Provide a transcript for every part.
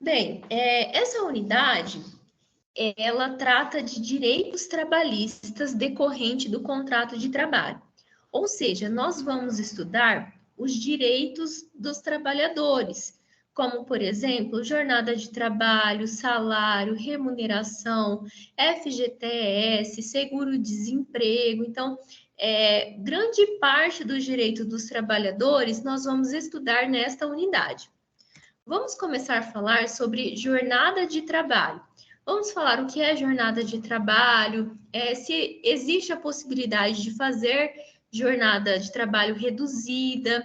Bem, essa unidade, ela trata de direitos trabalhistas decorrente do contrato de trabalho. Ou seja, nós vamos estudar os direitos dos trabalhadores, como, por exemplo, jornada de trabalho, salário, remuneração, FGTS, seguro-desemprego. Então, grande parte dos direitos dos trabalhadores nós vamos estudar nesta unidade. Vamos começar a falar sobre jornada de trabalho. Vamos falar o que é jornada de trabalho, se existe a possibilidade de fazer jornada de trabalho reduzida,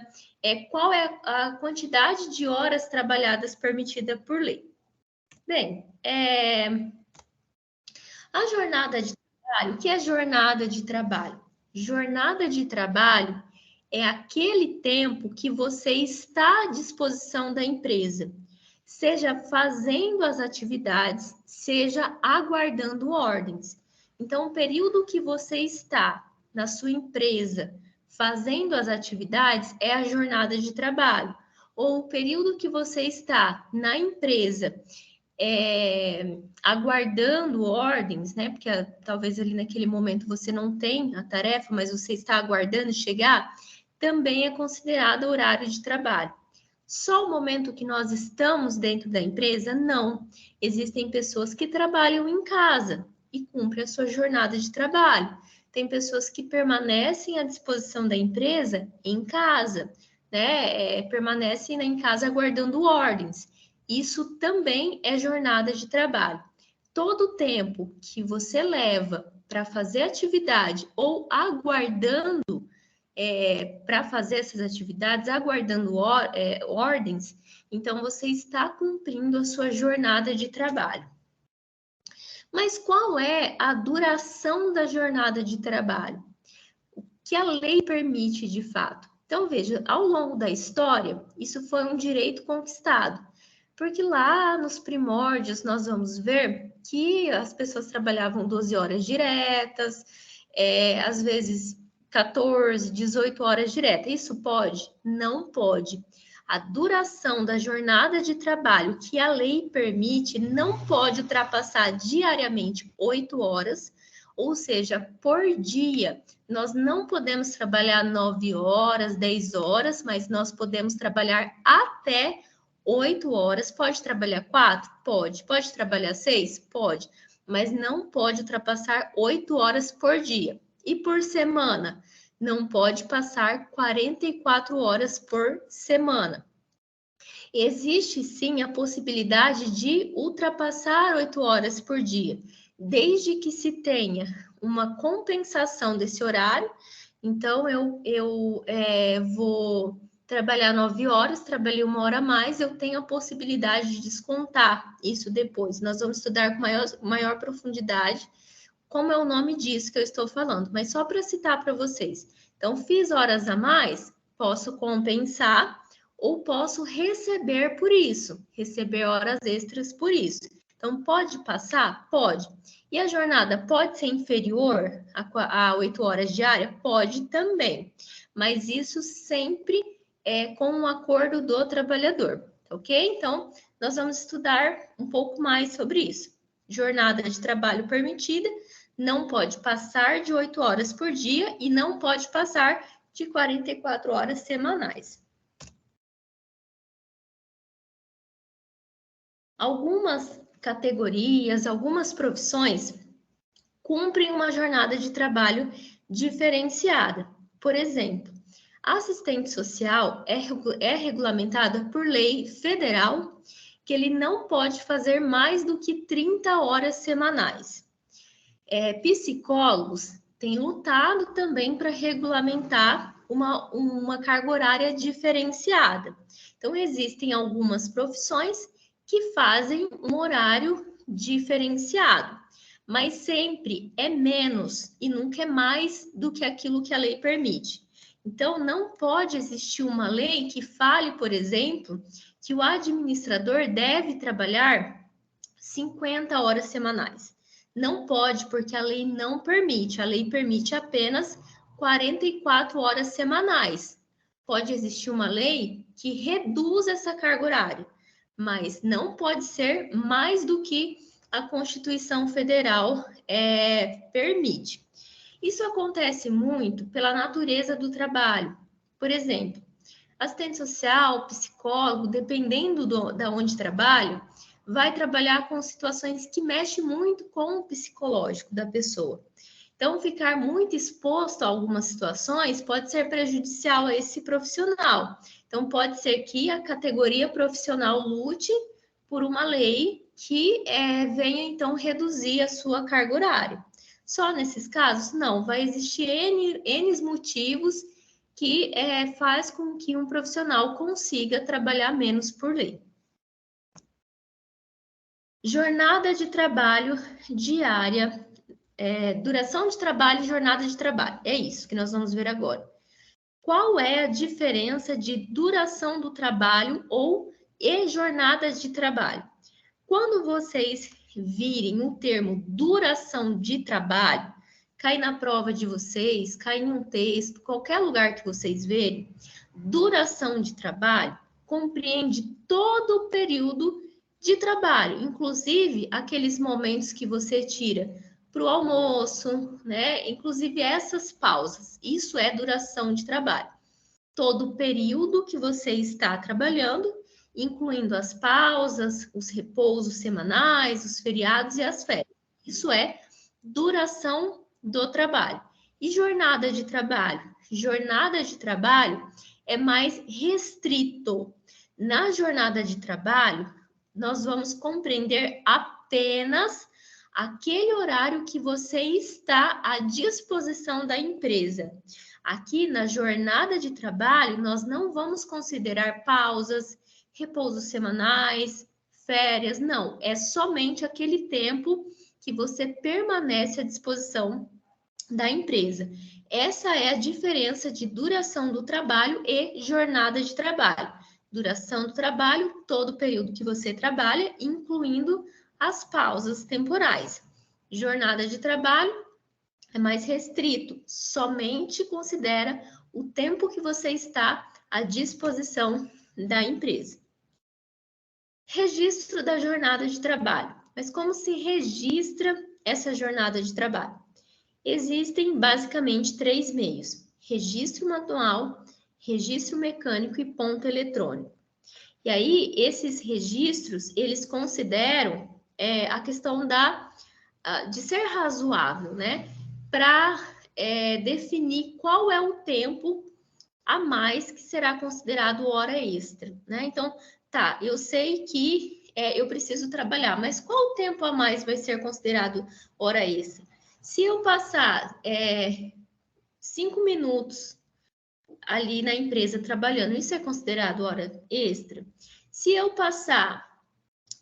qual é a quantidade de horas trabalhadas permitida por lei. Bem, a jornada de trabalho, o que é jornada de trabalho? Jornada de trabalho é aquele tempo que você está à disposição da empresa, seja fazendo as atividades, seja aguardando ordens. Então, o período que você está na sua empresa fazendo as atividades é a jornada de trabalho. Ou o período que você está na empresa aguardando ordens, né? Porque talvez ali naquele momento você não tem a tarefa, mas você está aguardando chegar, também é considerado horário de trabalho. Só o momento que nós estamos dentro da empresa? Não. Existem pessoas que trabalham em casa e cumprem a sua jornada de trabalho. Tem pessoas que permanecem à disposição da empresa em casa, né? Permanecem em casa aguardando ordens. Isso também é jornada de trabalho. Todo o tempo que você leva para fazer atividade ou aguardando para fazer essas atividades, aguardando ordens, então você está cumprindo a sua jornada de trabalho. Mas qual é a duração da jornada de trabalho? O que a lei permite de fato? Então, veja, ao longo da história, isso foi um direito conquistado. Porque lá nos primórdios nós vamos ver que as pessoas trabalhavam 12 horas diretas, às vezes 14, 18 horas diretas. Isso pode? Não pode. A duração da jornada de trabalho que a lei permite não pode ultrapassar diariamente 8 horas, ou seja, por dia. Nós não podemos trabalhar 9 horas, 10 horas, mas nós podemos trabalhar até 8 horas. Pode trabalhar 4? Pode. Pode trabalhar 6? Pode. Mas não pode ultrapassar 8 horas por dia. E por semana? Não pode passar 44 horas por semana. Existe sim a possibilidade de ultrapassar 8 horas por dia, desde que se tenha uma compensação desse horário. Então, eu vou trabalhar 9 horas, trabalhei 1 hora a mais, eu tenho a possibilidade de descontar isso depois. Nós vamos estudar com maior profundidade como é o nome disso que eu estou falando, mas só para citar para vocês. Então, fiz horas a mais, posso compensar ou posso receber por isso, receber horas extras por isso. Então, pode passar? Pode. E a jornada pode ser inferior a 8 horas diárias? Pode também. Mas isso sempre é com um acordo do trabalhador, ok? Então, nós vamos estudar um pouco mais sobre isso. Jornada de trabalho permitida não pode passar de 8 horas por dia e não pode passar de 44 horas semanais. Algumas categorias, algumas profissões cumprem uma jornada de trabalho diferenciada. Por exemplo, assistente social é regulamentada por lei federal que ele não pode fazer mais do que 30 horas semanais. Psicólogos têm lutado também para regulamentar uma carga horária diferenciada. Então, existem algumas profissões que fazem um horário diferenciado, mas sempre é menos e nunca é mais do que aquilo que a lei permite. Então, não pode existir uma lei que fale, por exemplo, que o administrador deve trabalhar 50 horas semanais. Não pode, porque a lei não permite. A lei permite apenas 44 horas semanais. Pode existir uma lei que reduz essa carga horária, mas não pode ser mais do que a Constituição Federal permite. Isso acontece muito pela natureza do trabalho. Por exemplo, assistente social, psicólogo, dependendo da onde trabalho, vai trabalhar com situações que mexem muito com o psicológico da pessoa. Então, ficar muito exposto a algumas situações pode ser prejudicial a esse profissional. Então, pode ser que a categoria profissional lute por uma lei que venha, então, reduzir a sua carga horária. Só nesses casos? Não, vai existir N motivos que faz com que um profissional consiga trabalhar menos por lei. Jornada de trabalho diária, duração de trabalho e jornada de trabalho. É isso que nós vamos ver agora. Qual é a diferença de duração do trabalho e jornada de trabalho? Quando vocês virem o termo duração de trabalho, cai na prova de vocês, cai em um texto, qualquer lugar que vocês verem, duração de trabalho compreende todo o período de trabalho, inclusive aqueles momentos que você tira para o almoço, né? Inclusive essas pausas. Isso é duração de trabalho. Todo o período que você está trabalhando, incluindo as pausas, os repousos semanais, os feriados e as férias. Isso é duração do trabalho. E jornada de trabalho? Jornada de trabalho é mais restrito. Na jornada de trabalho, nós vamos compreender apenas aquele horário que você está à disposição da empresa. Aqui na jornada de trabalho, nós não vamos considerar pausas, repousos semanais, férias, não. É somente aquele tempo que você permanece à disposição da empresa. Essa é a diferença de duração do trabalho e jornada de trabalho. Duração do trabalho, todo o período que você trabalha, incluindo as pausas temporais. Jornada de trabalho é mais restrito, somente considera o tempo que você está à disposição da empresa. Registro da jornada de trabalho. Mas como se registra essa jornada de trabalho? Existem basicamente 3 meios: registro manual, registro mecânico e ponto eletrônico. E aí, esses registros, eles consideram a questão de ser razoável, né? Para definir qual é o tempo a mais que será considerado hora extra, né? Então, tá, eu sei que eu preciso trabalhar, mas qual tempo a mais vai ser considerado hora extra? Se eu passar 5 minutos ali na empresa trabalhando, isso é considerado hora extra? Se eu passar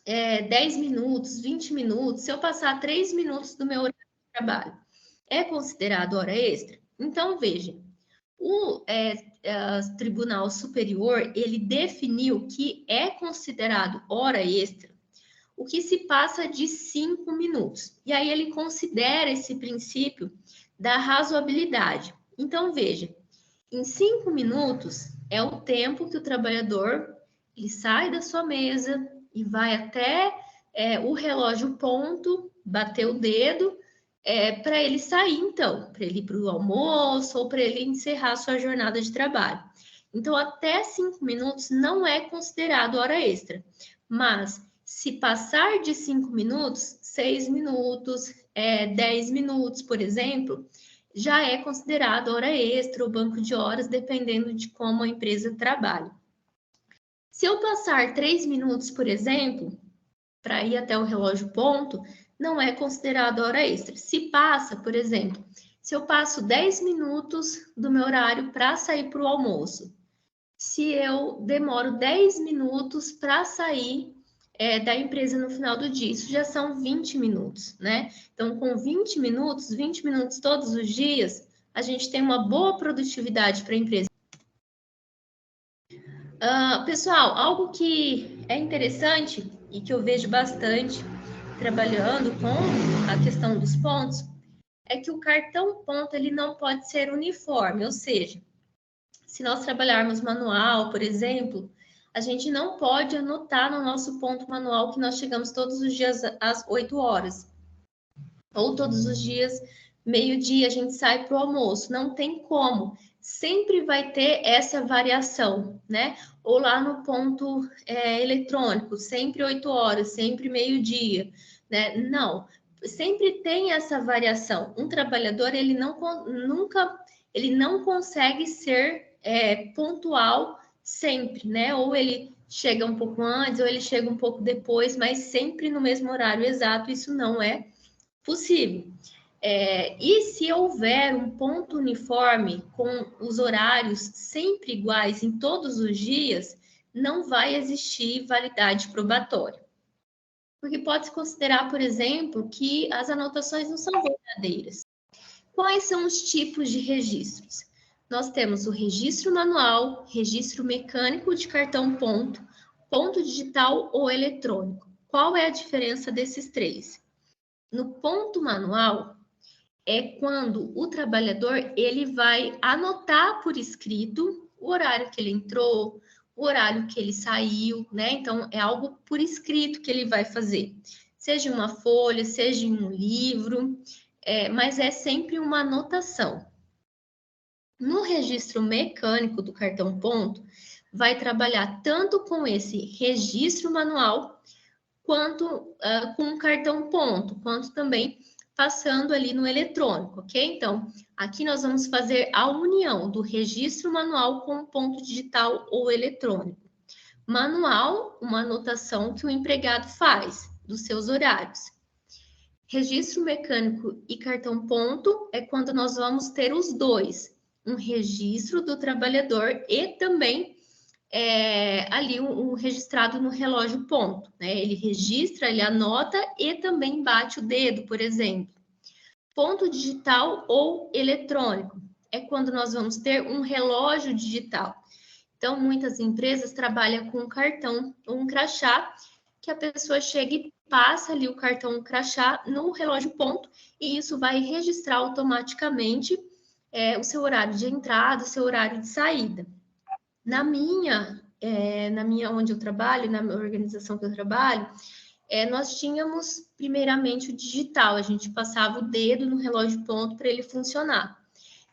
10 minutos, 20 minutos, se eu passar 3 minutos do meu horário de trabalho, é considerado hora extra? Então, veja, o Tribunal Superior, ele definiu que é considerado hora extra o que se passa de 5 minutos. E aí ele considera esse princípio da razoabilidade. Então, veja, em 5 minutos é o tempo que o trabalhador ele sai da sua mesa e vai até o relógio ponto, bater o dedo, para ele sair, então, para ele ir para o almoço ou para ele encerrar a sua jornada de trabalho. Então, até 5 minutos não é considerado hora extra, mas se passar de 5 minutos, 6 minutos, 10 minutos, por exemplo, já é considerado hora extra ou banco de horas, dependendo de como a empresa trabalha. Se eu passar 3 minutos, por exemplo, para ir até o relógio ponto, não é considerado hora extra. Se passa, por exemplo, se eu passo 10 minutos do meu horário para sair para o almoço, se eu demoro 10 minutos para sair da empresa no final do dia, isso já são 20 minutos, né? Então, com 20 minutos todos os dias, a gente tem uma boa produtividade para a empresa. Pessoal, algo que é interessante e que eu vejo bastante trabalhando com a questão dos pontos é que o cartão ponto ele não pode ser uniforme, ou seja, se nós trabalharmos manual, por exemplo, a gente não pode anotar no nosso ponto manual que nós chegamos todos os dias às 8 horas. Ou todos os dias, meio-dia, a gente sai para o almoço. Não tem como. Sempre vai ter essa variação, né? Ou lá no ponto eletrônico, sempre 8 horas, sempre meio-dia, né? Não, sempre tem essa variação. Um trabalhador, ele não consegue ser pontual sempre, né? Ou ele chega um pouco antes, ou ele chega um pouco depois, mas sempre no mesmo horário exato, isso não é possível. E se houver um ponto uniforme com os horários sempre iguais em todos os dias, não vai existir validade probatória. Porque pode-se considerar, por exemplo, que as anotações não são verdadeiras. Quais são os tipos de registros? Nós temos o registro manual, registro mecânico de cartão ponto, ponto digital ou eletrônico. Qual é a diferença desses três? No ponto manual, é quando o trabalhador ele vai anotar por escrito o horário que ele entrou, o horário que ele saiu, né? Então, é algo por escrito que ele vai fazer. Seja em uma folha, seja em um livro, mas é sempre uma anotação. No registro mecânico do cartão ponto, vai trabalhar tanto com esse registro manual, quanto com o cartão ponto, quanto também passando ali no eletrônico, ok? Então, aqui nós vamos fazer a união do registro manual com o ponto digital ou eletrônico. Manual, uma anotação que o empregado faz dos seus horários. Registro mecânico e cartão ponto é quando nós vamos ter os dois, um registro do trabalhador e também ali um registrado no relógio ponto, né? Ele registra, ele anota e também bate o dedo, por exemplo. Ponto digital ou eletrônico é quando nós vamos ter um relógio digital. Então, muitas empresas trabalham com um cartão ou um crachá, que a pessoa chega e passa ali o cartão, o crachá no relógio ponto, e isso vai registrar automaticamente o seu horário de entrada, o seu horário de saída. Na minha onde eu trabalho, na minha organização que eu trabalho, nós tínhamos primeiramente o digital, a gente passava o dedo no relógio ponto para ele funcionar.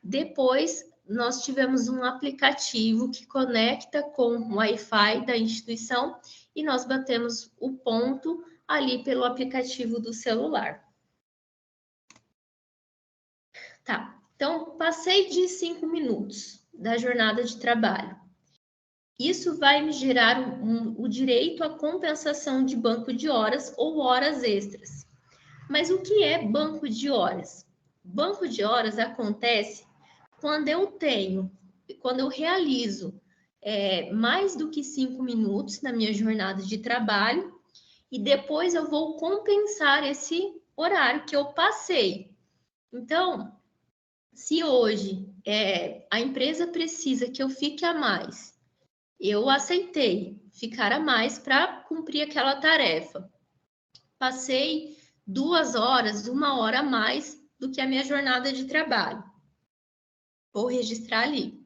Depois, nós tivemos um aplicativo que conecta com o Wi-Fi da instituição e nós batemos o ponto ali pelo aplicativo do celular. Tá, então passei de 5 minutos da jornada de trabalho. Isso vai me gerar o direito à compensação de banco de horas ou horas extras. Mas o que é banco de horas? Banco de horas acontece quando eu realizo mais do que 5 minutos na minha jornada de trabalho e depois eu vou compensar esse horário que eu passei. Então, se hoje a empresa precisa que eu fique a mais, eu aceitei ficar a mais para cumprir aquela tarefa. Passei 2 horas, 1 hora a mais do que a minha jornada de trabalho. Vou registrar ali.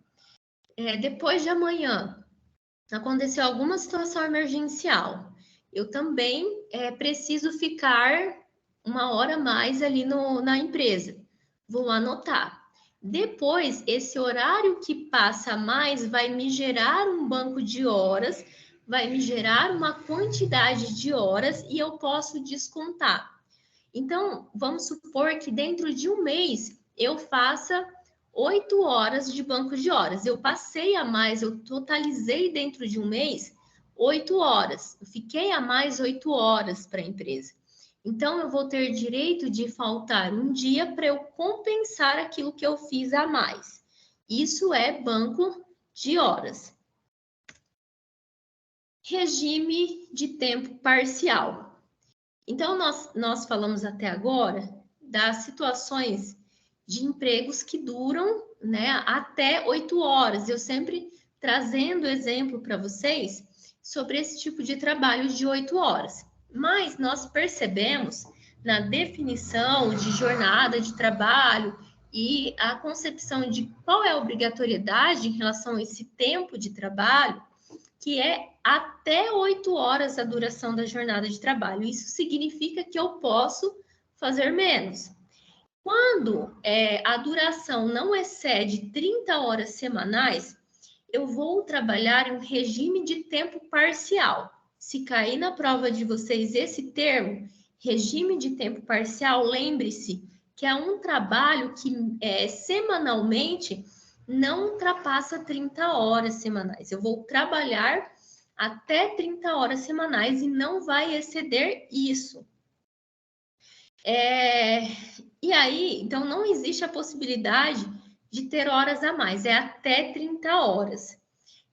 Depois de amanhã, aconteceu alguma situação emergencial. Eu também preciso ficar 1 hora a mais ali na empresa. Vou anotar. Depois, esse horário que passa a mais vai me gerar um banco de horas, vai me gerar uma quantidade de horas e eu posso descontar. Então, vamos supor que dentro de um mês eu faça 8 horas de banco de horas. Eu passei a mais, eu totalizei dentro de um mês 8 horas. Eu fiquei a mais 8 horas para a empresa. Então, eu vou ter direito de faltar um dia para eu compensar aquilo que eu fiz a mais. Isso é banco de horas. Regime de tempo parcial. Então, nós falamos até agora das situações de empregos que duram, né, até 8 horas. Eu sempre trazendo exemplo para vocês sobre esse tipo de trabalho de 8 horas. Mas nós percebemos na definição de jornada de trabalho e a concepção de qual é a obrigatoriedade em relação a esse tempo de trabalho, que é até 8 horas a duração da jornada de trabalho. Isso significa que eu posso fazer menos. Quando a duração não excede 30 horas semanais, eu vou trabalhar em um regime de tempo parcial. Se cair na prova de vocês esse termo, regime de tempo parcial, lembre-se que é um trabalho que semanalmente não ultrapassa 30 horas semanais. Eu vou trabalhar até 30 horas semanais e não vai exceder isso. E aí, então, não existe a possibilidade de ter horas a mais, é até 30 horas.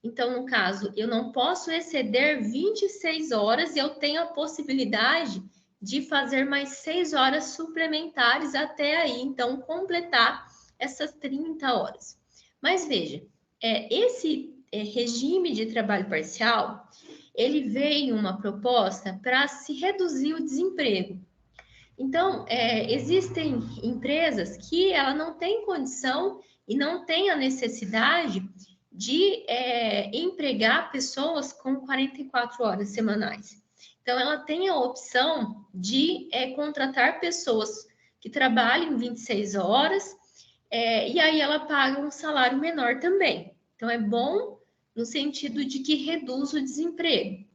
Então, no caso, eu não posso exceder 26 horas e eu tenho a possibilidade de fazer mais 6 horas suplementares até aí, então, completar essas 30 horas. Mas veja, esse regime de trabalho parcial, ele veio uma proposta para se reduzir o desemprego. Então, existem empresas que ela não tem condição e não tem a necessidade de empregar pessoas com 44 horas semanais. Então, ela tem a opção de contratar pessoas que trabalhem 26 horas e aí ela paga um salário menor também. Então, é bom no sentido de que reduz o desemprego.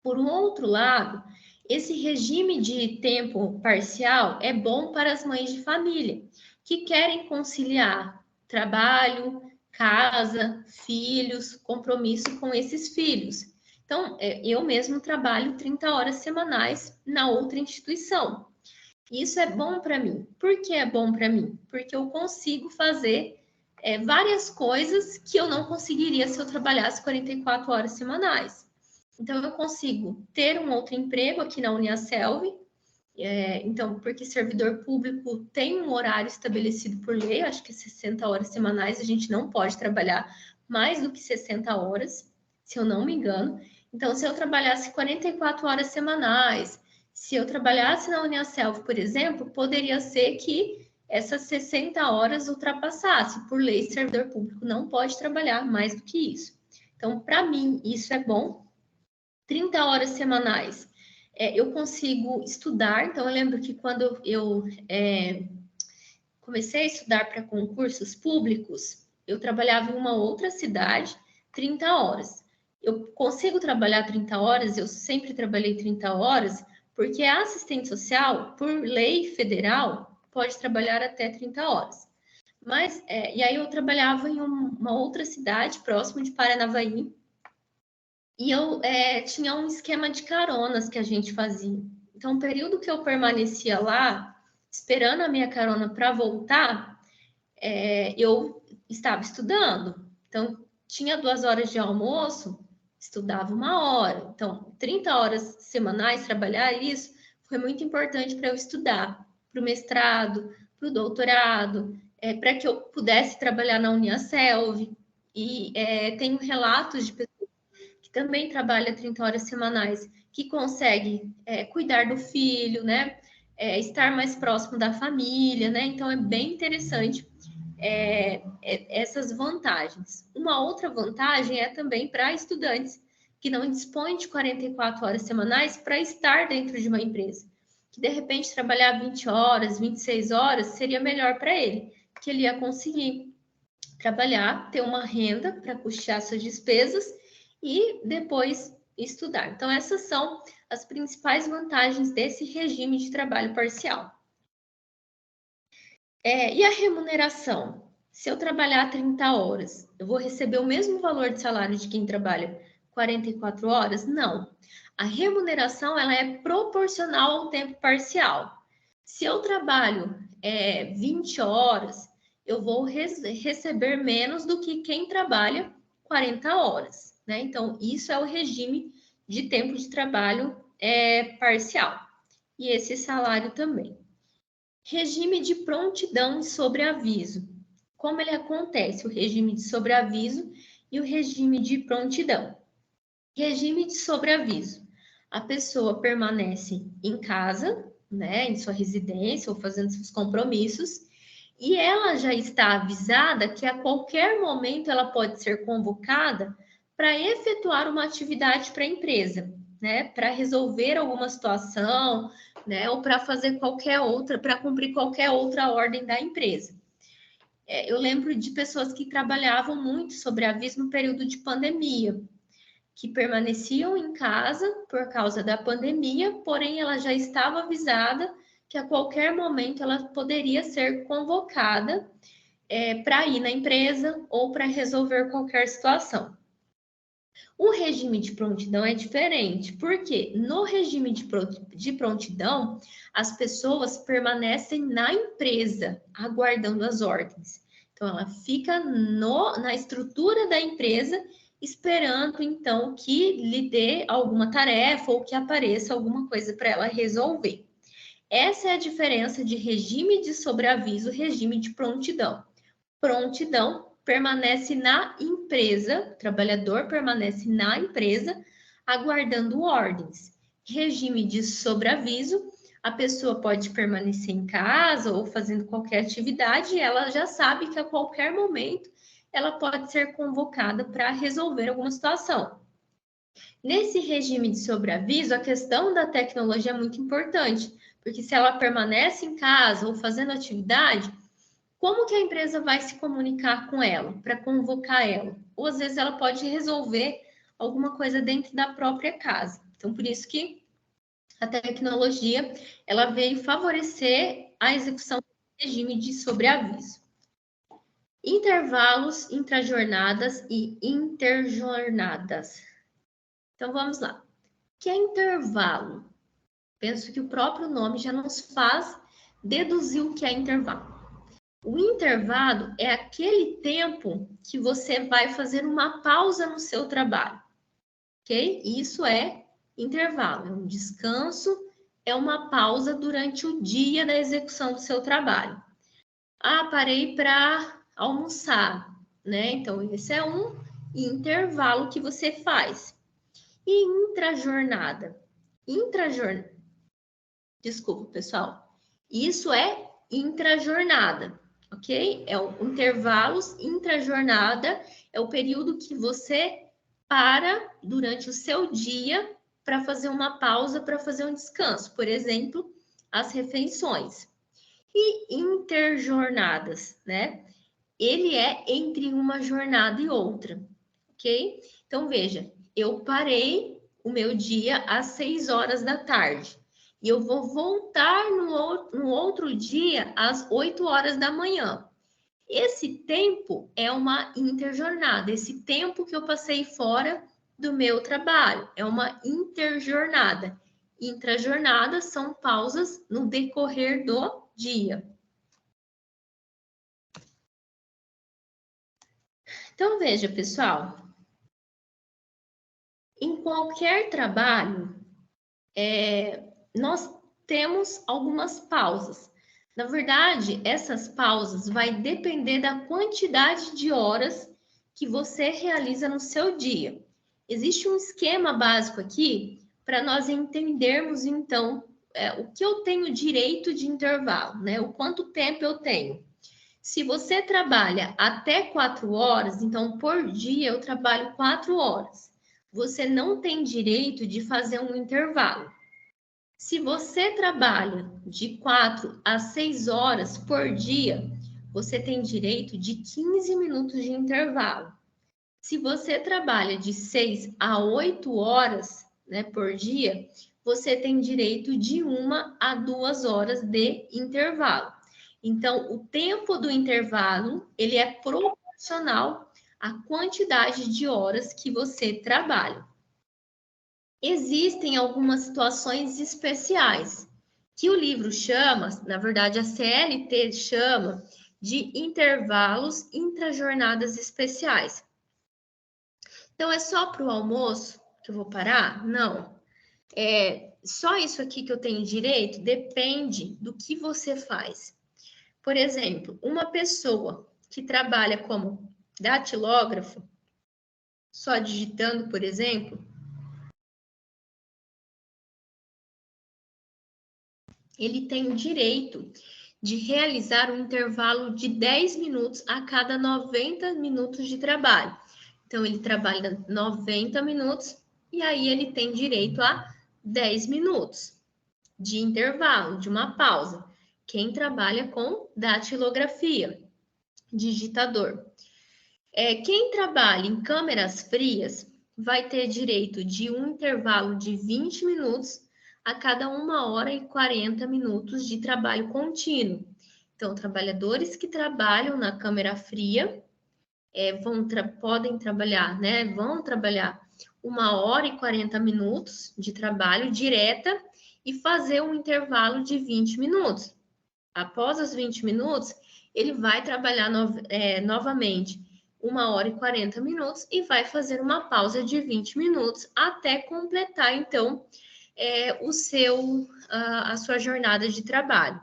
Por um outro lado, esse regime de tempo parcial é bom para as mães de família que querem conciliar trabalho, casa, filhos, compromisso com esses filhos. Então, eu mesmo trabalho 30 horas semanais na outra instituição. Isso é bom para mim. Por que é bom para mim? Porque eu consigo fazer várias coisas que eu não conseguiria se eu trabalhasse 44 horas semanais. Então, eu consigo ter um outro emprego aqui na Uniaselv, então, porque servidor público tem um horário estabelecido por lei, acho que é 60 horas semanais, a gente não pode trabalhar mais do que 60 horas, se eu não me engano. Então, se eu trabalhasse 44 horas semanais, se eu trabalhasse na Uniaselv, por exemplo, poderia ser que essas 60 horas ultrapassasse. Por lei, servidor público não pode trabalhar mais do que isso. Então, para mim, isso é bom. 30 horas semanais, eu consigo estudar. Então, eu lembro que quando eu comecei a estudar para concursos públicos, eu trabalhava em uma outra cidade, 30 horas. Eu consigo trabalhar 30 horas, eu sempre trabalhei 30 horas, porque a assistente social, por lei federal, pode trabalhar até 30 horas. Mas, e aí eu trabalhava em uma outra cidade, próximo de Paranavaí, e eu tinha um esquema de caronas que a gente fazia. Então, o período que eu permanecia lá, esperando a minha carona para voltar, eu estava estudando. Então, tinha 2 horas de almoço, estudava 1 hora. Então, 30 horas semanais, trabalhar isso, foi muito importante para eu estudar, para o mestrado, para o doutorado, para que eu pudesse trabalhar na Uniaselv. E tenho relatos de pessoas que também trabalha 30 horas semanais, que consegue cuidar do filho, né? Estar mais próximo da família, né? Então, é bem interessante essas vantagens. Uma outra vantagem é também para estudantes que não dispõem de 44 horas semanais para estar dentro de uma empresa. Que, de repente, trabalhar 20 horas, 26 horas seria melhor para ele, que ele ia conseguir trabalhar, ter uma renda para custear suas despesas e depois estudar. Então, essas são as principais vantagens desse regime de trabalho parcial. E a remuneração? Se eu trabalhar 30 horas, eu vou receber o mesmo valor de salário de quem trabalha 44 horas? Não. A remuneração ela é proporcional ao tempo parcial. Se eu trabalho 20 horas, eu vou receber menos do que quem trabalha 40 horas, né? Então, isso é o regime de tempo de trabalho parcial. E esse salário também. Regime de prontidão e sobreaviso. Como ele acontece, o regime de sobreaviso e o regime de prontidão. Regime de sobreaviso. A pessoa permanece em casa, né, em sua residência ou fazendo seus compromissos, e ela já está avisada que a qualquer momento ela pode ser convocada para efetuar uma atividade para a empresa, né? Para resolver alguma situação, né? Ou para fazer qualquer outra, para cumprir qualquer outra ordem da empresa. Eu lembro de pessoas que trabalhavam muito sobre aviso no período de pandemia, que permaneciam em casa por causa da pandemia, porém ela já estava avisada que a qualquer momento ela poderia ser convocada para ir na empresa ou para resolver qualquer situação. O regime de prontidão é diferente, porque no regime de prontidão, as pessoas permanecem na empresa, aguardando as ordens. Então, ela fica na estrutura da empresa, esperando, então, que lhe dê alguma tarefa ou que apareça alguma coisa para ela resolver. Essa é a diferença de regime de sobreaviso e regime de prontidão. Prontidão permanece na empresa, o trabalhador permanece na empresa, aguardando ordens. Regime de sobreaviso, a pessoa pode permanecer em casa ou fazendo qualquer atividade, e ela já sabe que a qualquer momento ela pode ser convocada para resolver alguma situação. Nesse regime de sobreaviso, a questão da tecnologia é muito importante, porque se ela permanece em casa ou fazendo atividade, como que a empresa vai se comunicar com ela, para convocar ela? Ou às vezes ela pode resolver alguma coisa dentro da própria casa. Então, por isso que a tecnologia, ela veio favorecer a execução do regime de sobreaviso. Intervalos, intrajornadas e interjornadas. Então, vamos lá. O que é intervalo? Penso que o próprio nome já nos faz deduzir o que é intervalo. O intervalo é aquele tempo que você vai fazer uma pausa no seu trabalho, ok? Isso é intervalo, é um descanso, é uma pausa durante o dia da execução do seu trabalho. Ah, parei para almoçar, né? Então, esse é um intervalo que você faz. E intrajornada? Desculpa, pessoal. Isso é intrajornada, ok? É o intervalos intrajornada, é o período que você para durante o seu dia para fazer uma pausa, para fazer um descanso. Por exemplo, as refeições. E interjornadas, né? Ele é entre uma jornada e outra, ok? Então, veja, eu parei o meu dia às 6 horas da tarde e eu vou voltar no outro dia às 8 horas da manhã. Esse tempo é uma interjornada, esse tempo que eu passei fora do meu trabalho é uma interjornada. Intrajornadas são pausas no decorrer do dia. Então, veja, pessoal, em qualquer trabalho, nós temos algumas pausas. Na verdade, essas pausas vai depender da quantidade de horas que você realiza no seu dia. Existe um esquema básico aqui para nós entendermos, então, o que eu tenho direito de intervalo, né? O quanto tempo eu tenho. Se você trabalha até 4 horas, então por dia eu trabalho 4 horas. Você não tem direito de fazer um intervalo. Se você trabalha de 4 a 6 horas por dia, você tem direito de 15 minutos de intervalo. Se você trabalha de 6 a 8 horas, né, por dia, você tem direito de 1 a 2 horas de intervalo. Então, o tempo do intervalo, ele é proporcional à quantidade de horas que você trabalha. Existem algumas situações especiais que o livro chama, na verdade a CLT chama de intervalos intrajornadas especiais. Então é só para o almoço que eu vou parar? Não. Só isso aqui que eu tenho direito depende do que você faz. Por exemplo, uma pessoa que trabalha como datilógrafo, só digitando, por exemplo, ele tem o direito de realizar um intervalo de 10 minutos a cada 90 minutos de trabalho. Então, ele trabalha 90 minutos e aí ele tem direito a 10 minutos de intervalo, de uma pausa. Quem trabalha com datilografia, digitador. Quem trabalha em câmeras frias vai ter direito de um intervalo de 20 minutos a cada 1 hora e 40 minutos de trabalho contínuo. Então, trabalhadores que trabalham na câmera fria podem trabalhar, né? Vão trabalhar 1 hora e 40 minutos de trabalho direta e fazer um intervalo de 20 minutos. Após os 20 minutos, ele vai trabalhar novamente 1 hora e 40 minutos e vai fazer uma pausa de 20 minutos até completar, então, a sua jornada de trabalho.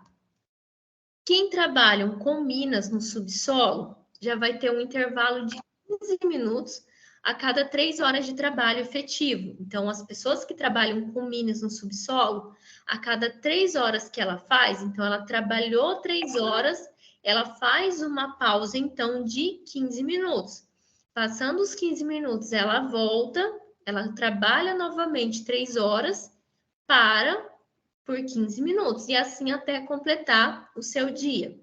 Quem trabalham com minas no subsolo já vai ter um intervalo de 15 minutos a cada 3 horas de trabalho efetivo. Então, as pessoas que trabalham com minas no subsolo, a cada 3 horas que ela faz, então ela trabalhou 3 horas, ela faz uma pausa, então, de 15 minutos. Passando os 15 minutos, ela volta, ela trabalha novamente 3 horas, por 15 minutos, e assim até completar o seu dia.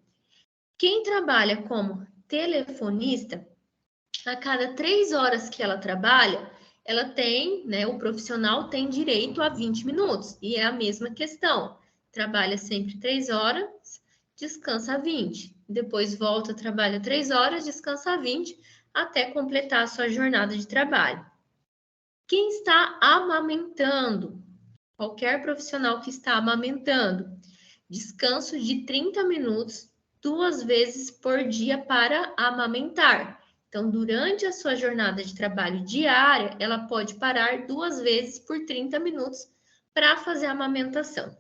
Quem trabalha como telefonista, a cada 3 horas que ela trabalha, ela tem, né, o profissional tem direito a 20 minutos, e é a mesma questão. Trabalha sempre 3 horas, descansa 20. Depois volta, trabalha 3 horas, descansa 20, até completar a sua jornada de trabalho. Quem está amamentando, qualquer profissional que está amamentando, descanso de 30 minutos, 2 vezes por dia para amamentar. Então, durante a sua jornada de trabalho diária, ela pode parar 2 vezes por 30 minutos para fazer a amamentação.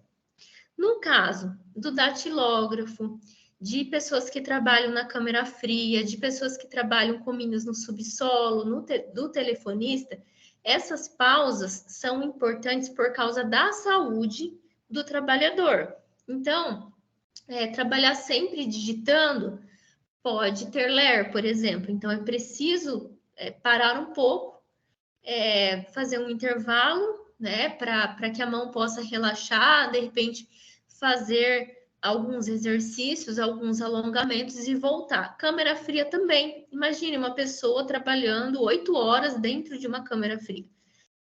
No caso do datilógrafo, de pessoas que trabalham na câmera fria, de pessoas que trabalham com minas no subsolo, do telefonista, essas pausas são importantes por causa da saúde do trabalhador. Então, trabalhar sempre digitando pode ter ler, por exemplo. Então, é preciso parar um pouco, fazer um intervalo, né, para que a mão possa relaxar, de repente fazer alguns exercícios, alguns alongamentos e voltar. Câmera fria também. Imagine uma pessoa trabalhando 8 horas dentro de uma câmera fria.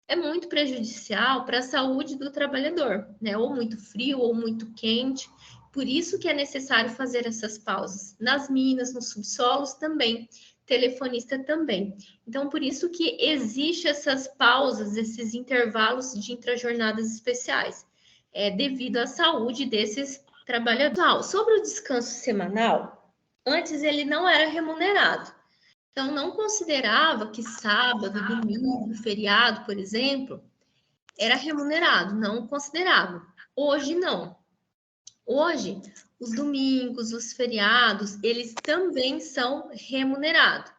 É muito prejudicial para a saúde do trabalhador, né? Ou muito frio, ou muito quente. Por isso que é necessário fazer essas pausas. Nas minas, nos subsolos também, telefonista também. Então, por isso que existe essas pausas, esses intervalos de intrajornadas especiais, devido à saúde desses trabalhadores. Sobre o descanso semanal, antes ele não era remunerado. Então, não considerava que sábado, domingo, feriado, por exemplo, era remunerado, não considerava. Hoje, não. Hoje, os domingos, os feriados, eles também são remunerados.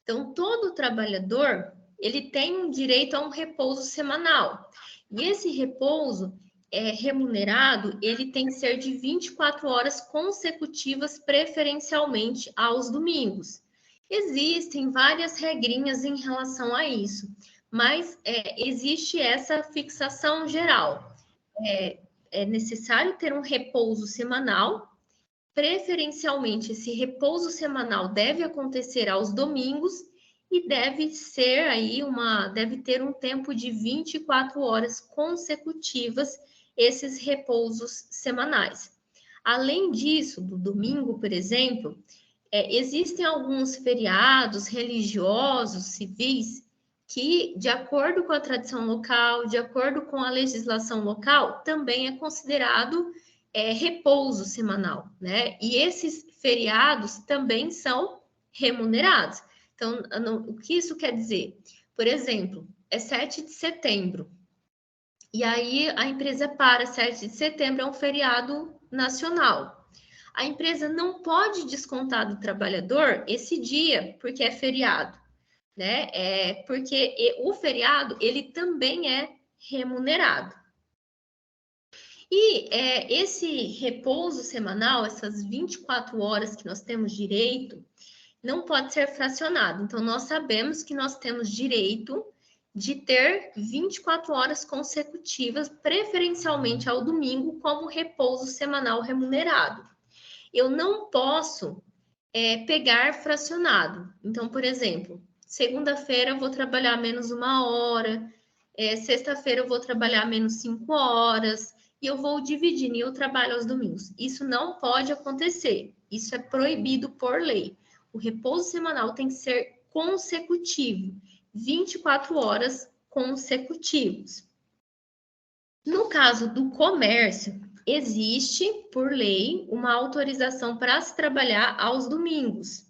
Então, todo trabalhador, ele tem um direito a um repouso semanal. E esse repouso remunerado, ele tem que ser de 24 horas consecutivas, preferencialmente aos domingos. Existem várias regrinhas em relação a isso, mas existe essa fixação geral. É necessário ter um repouso semanal, preferencialmente esse repouso semanal deve acontecer aos domingos e deve ter um tempo de 24 horas consecutivas esses repousos semanais. Além disso, do domingo, por exemplo, existem alguns feriados religiosos, civis, que, de acordo com a tradição local, de acordo com a legislação local, também é considerado repouso semanal, né? E esses feriados também são remunerados. Então, o que isso quer dizer? Por exemplo, é 7 de setembro, e aí a empresa 7 de setembro é um feriado nacional. A empresa não pode descontar do trabalhador esse dia, porque é feriado, né? Porque o feriado, ele também é remunerado. E esse repouso semanal, essas 24 horas que nós temos direito, não pode ser fracionado. Então, nós sabemos que nós temos direito de ter 24 horas consecutivas, preferencialmente ao domingo, como repouso semanal remunerado. Eu não posso pegar fracionado. Então, por exemplo, segunda-feira eu vou trabalhar menos 1 hora, sexta-feira eu vou trabalhar menos 5 horas, e eu vou dividindo e eu trabalho aos domingos. Isso não pode acontecer. Isso é proibido por lei. O repouso semanal tem que ser consecutivo, 24 horas consecutivos. No caso do comércio, existe, por lei, uma autorização para se trabalhar aos domingos,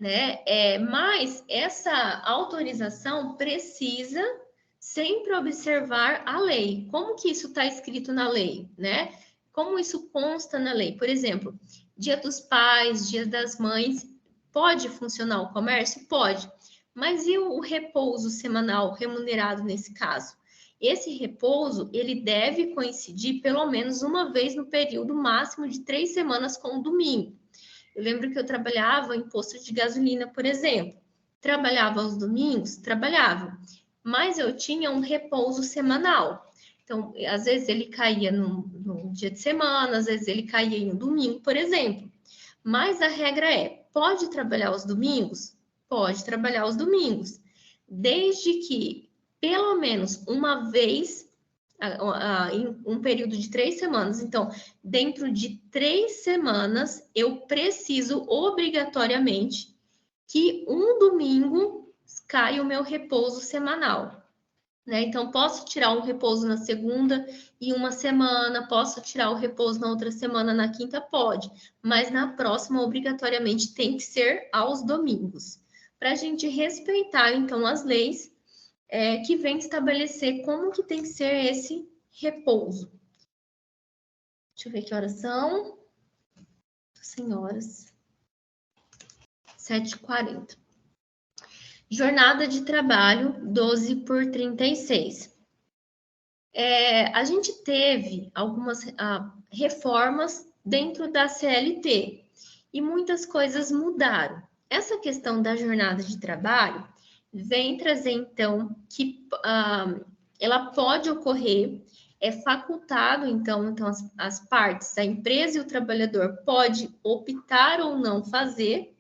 né? Mas essa autorização precisa sempre observar a lei. Como que isso está escrito na lei, né? Como isso consta na lei? Por exemplo, Dia dos Pais, Dia das Mães, pode funcionar o comércio? Pode. Mas e o repouso semanal remunerado nesse caso? Esse repouso, ele deve coincidir pelo menos uma vez no período máximo de 3 semanas com o domingo. Eu lembro que eu trabalhava em posto de gasolina, por exemplo. Trabalhava aos domingos? Trabalhava. Mas eu tinha um repouso semanal. Então, às vezes ele caía no dia de semana, às vezes ele caía em um domingo, por exemplo. Mas a regra é, pode trabalhar aos domingos? Pode trabalhar aos domingos. Desde que, pelo menos uma vez, em um período de 3 semanas. Então, dentro de 3 semanas, eu preciso obrigatoriamente que um domingo caia o meu repouso semanal. Né? Então, posso tirar um repouso na segunda e uma semana, posso tirar o repouso na outra semana, na quinta, pode, mas na próxima, obrigatoriamente, tem que ser aos domingos, para a gente respeitar, então, as leis que vem estabelecer como que tem que ser esse repouso. Deixa eu ver que horas são. Senhoras. 7h40. Jornada de trabalho 12 por 36. A gente teve algumas reformas dentro da CLT e muitas coisas mudaram. Essa questão da jornada de trabalho vem trazer, então, que ela pode ocorrer, é facultado, então as partes, a empresa e o trabalhador pode optar ou não fazer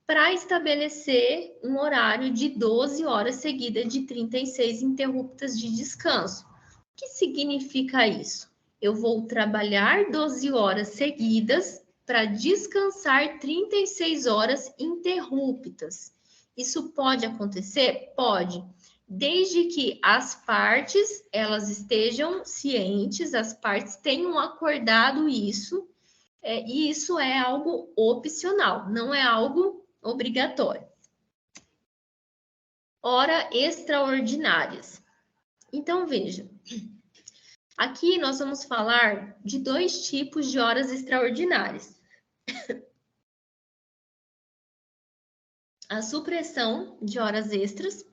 para estabelecer um horário de 12 horas seguidas de 36 interruptas de descanso. O que significa isso? Eu vou trabalhar 12 horas seguidas para descansar 36 horas interruptas. Isso pode acontecer? Pode. Desde que as partes, elas estejam cientes, as partes tenham acordado isso, e isso é algo opcional, não é algo obrigatório. Hora extraordinárias. Então, veja, aqui nós vamos falar de 2 tipos de horas extraordinárias. A supressão de horas extras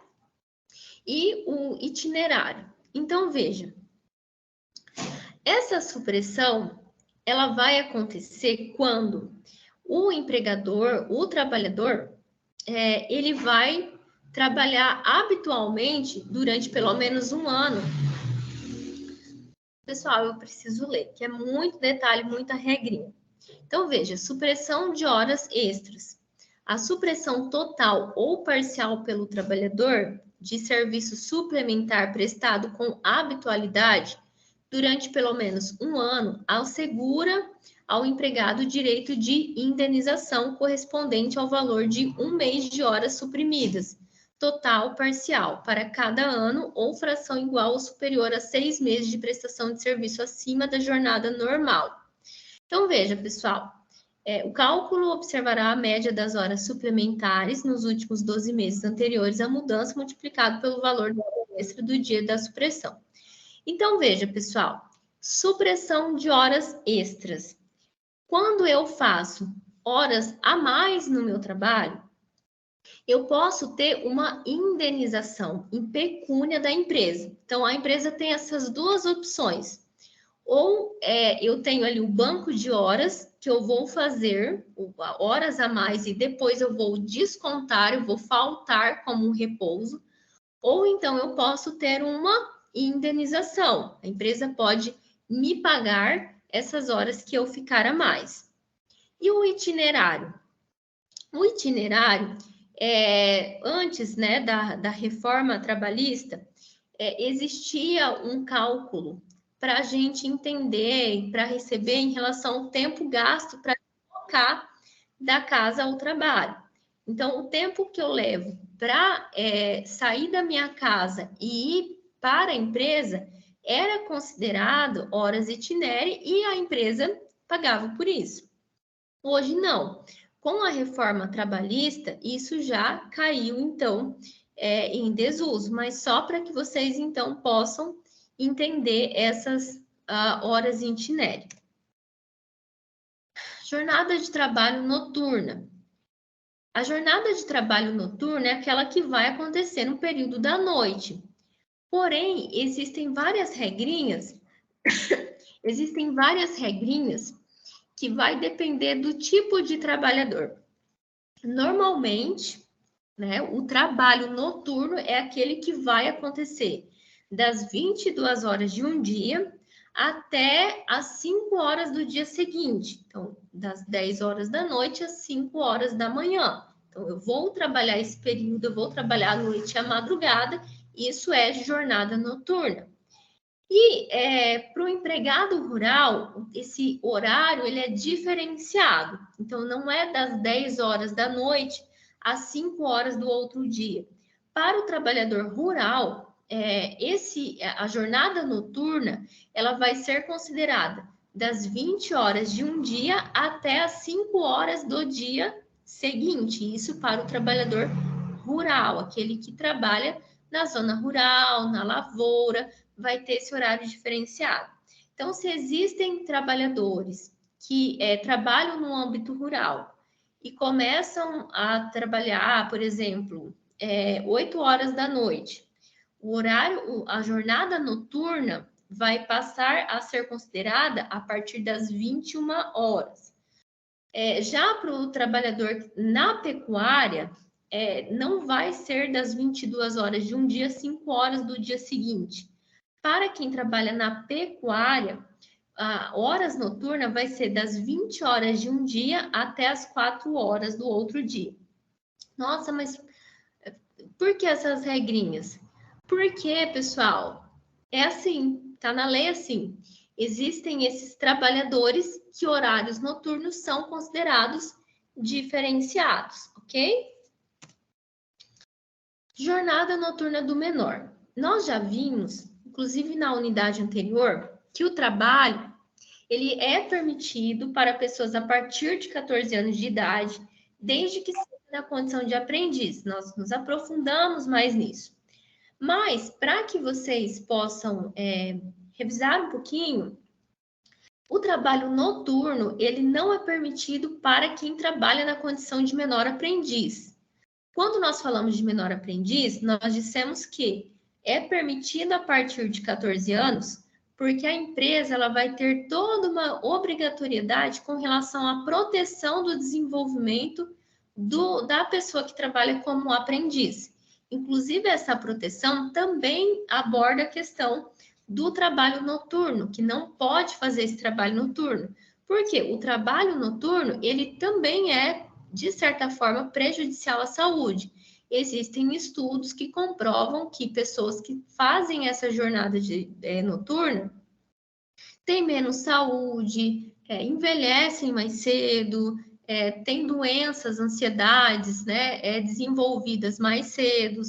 e o itinerário. Então, veja, essa supressão, ela vai acontecer quando o empregador, o trabalhador, ele vai trabalhar habitualmente durante pelo menos 1 ano. Pessoal, eu preciso ler, que é muito detalhe, muita regrinha. Então, veja, supressão de horas extras. A supressão total ou parcial pelo trabalhador de serviço suplementar prestado com habitualidade durante pelo menos 1 ano assegura ao empregado o direito de indenização correspondente ao valor de 1 mês de horas suprimidas, total parcial, para cada ano ou fração igual ou superior a 6 meses de prestação de serviço acima da jornada normal. Então, veja, pessoal, o cálculo observará a média das horas suplementares nos últimos 12 meses anteriores à mudança multiplicado pelo valor da hora extra do dia da supressão. Então, veja, pessoal, supressão de horas extras. Quando eu faço horas a mais no meu trabalho, eu posso ter uma indenização em pecúnia da empresa. Então, a empresa tem essas 2 opções. ou eu tenho ali o banco de horas que eu vou fazer horas a mais e depois eu vou descontar, eu vou faltar como um repouso, ou então eu posso ter uma indenização. A empresa pode me pagar essas horas que eu ficar a mais. E o itinerário? O itinerário, antes, né, da reforma trabalhista, existia um cálculo para a gente entender, para receber em relação ao tempo gasto para deslocar da casa ao trabalho. Então, o tempo que eu levo para sair da minha casa e ir para a empresa era considerado horas itinerárias e a empresa pagava por isso. Hoje não. Com a reforma trabalhista, isso já caiu, então, em desuso, mas só para que vocês, então, possam entender essas horas itinerárias. Jornada de trabalho noturna. A jornada de trabalho noturna é aquela que vai acontecer no período da noite. Porém, existem várias regrinhas que vai depender do tipo de trabalhador. Normalmente, né, o trabalho noturno é aquele que vai acontecer das 22 horas de um dia até as 5 horas do dia seguinte. Então, das 10 horas da noite às 5 horas da manhã. Então, eu vou trabalhar esse período, eu vou trabalhar à noite e à madrugada, isso é jornada noturna. E para o empregado rural, esse horário ele é diferenciado. Então, não é das 10 horas da noite às 5 horas do outro dia. Para o trabalhador rural, a jornada noturna ela vai ser considerada das 20 horas de um dia até as 5 horas do dia seguinte. Isso para o trabalhador rural, aquele que trabalha na zona rural, na lavoura, vai ter esse horário diferenciado. Então, se existem trabalhadores que trabalham no âmbito rural e começam a trabalhar, por exemplo, 8 horas da noite, o horário, a jornada noturna vai passar a ser considerada a partir das 21 horas. Já para o trabalhador na pecuária, não vai ser das 22 horas de um dia às 5 horas do dia seguinte. Para quem trabalha na pecuária, a horas noturna vai ser das 20 horas de um dia até as 4 horas do outro dia. Nossa, mas por que essas regrinhas? Porque, pessoal, é assim, tá na lei assim. Existem esses trabalhadores que horários noturnos são considerados diferenciados, ok? Jornada noturna do menor. Nós já vimos, inclusive na unidade anterior, que o trabalho ele é permitido para pessoas a partir de 14 anos de idade, desde que seja na condição de aprendiz. Nós nos aprofundamos mais nisso. Mas, para que vocês possam revisar um pouquinho, o trabalho noturno, ele não é permitido para quem trabalha na condição de menor aprendiz. Quando nós falamos de menor aprendiz, nós dissemos que é permitido a partir de 14 anos, porque a empresa ela vai ter toda uma obrigatoriedade com relação à proteção do desenvolvimento da pessoa que trabalha como aprendiz. Inclusive, essa proteção também aborda a questão do trabalho noturno, que não pode fazer esse trabalho noturno. Porque o trabalho noturno, ele também é, de certa forma, prejudicial à saúde. Existem estudos que comprovam que pessoas que fazem essa jornada noturna têm menos saúde, envelhecem mais cedo, têm doenças, ansiedades, né, desenvolvidas mais cedo.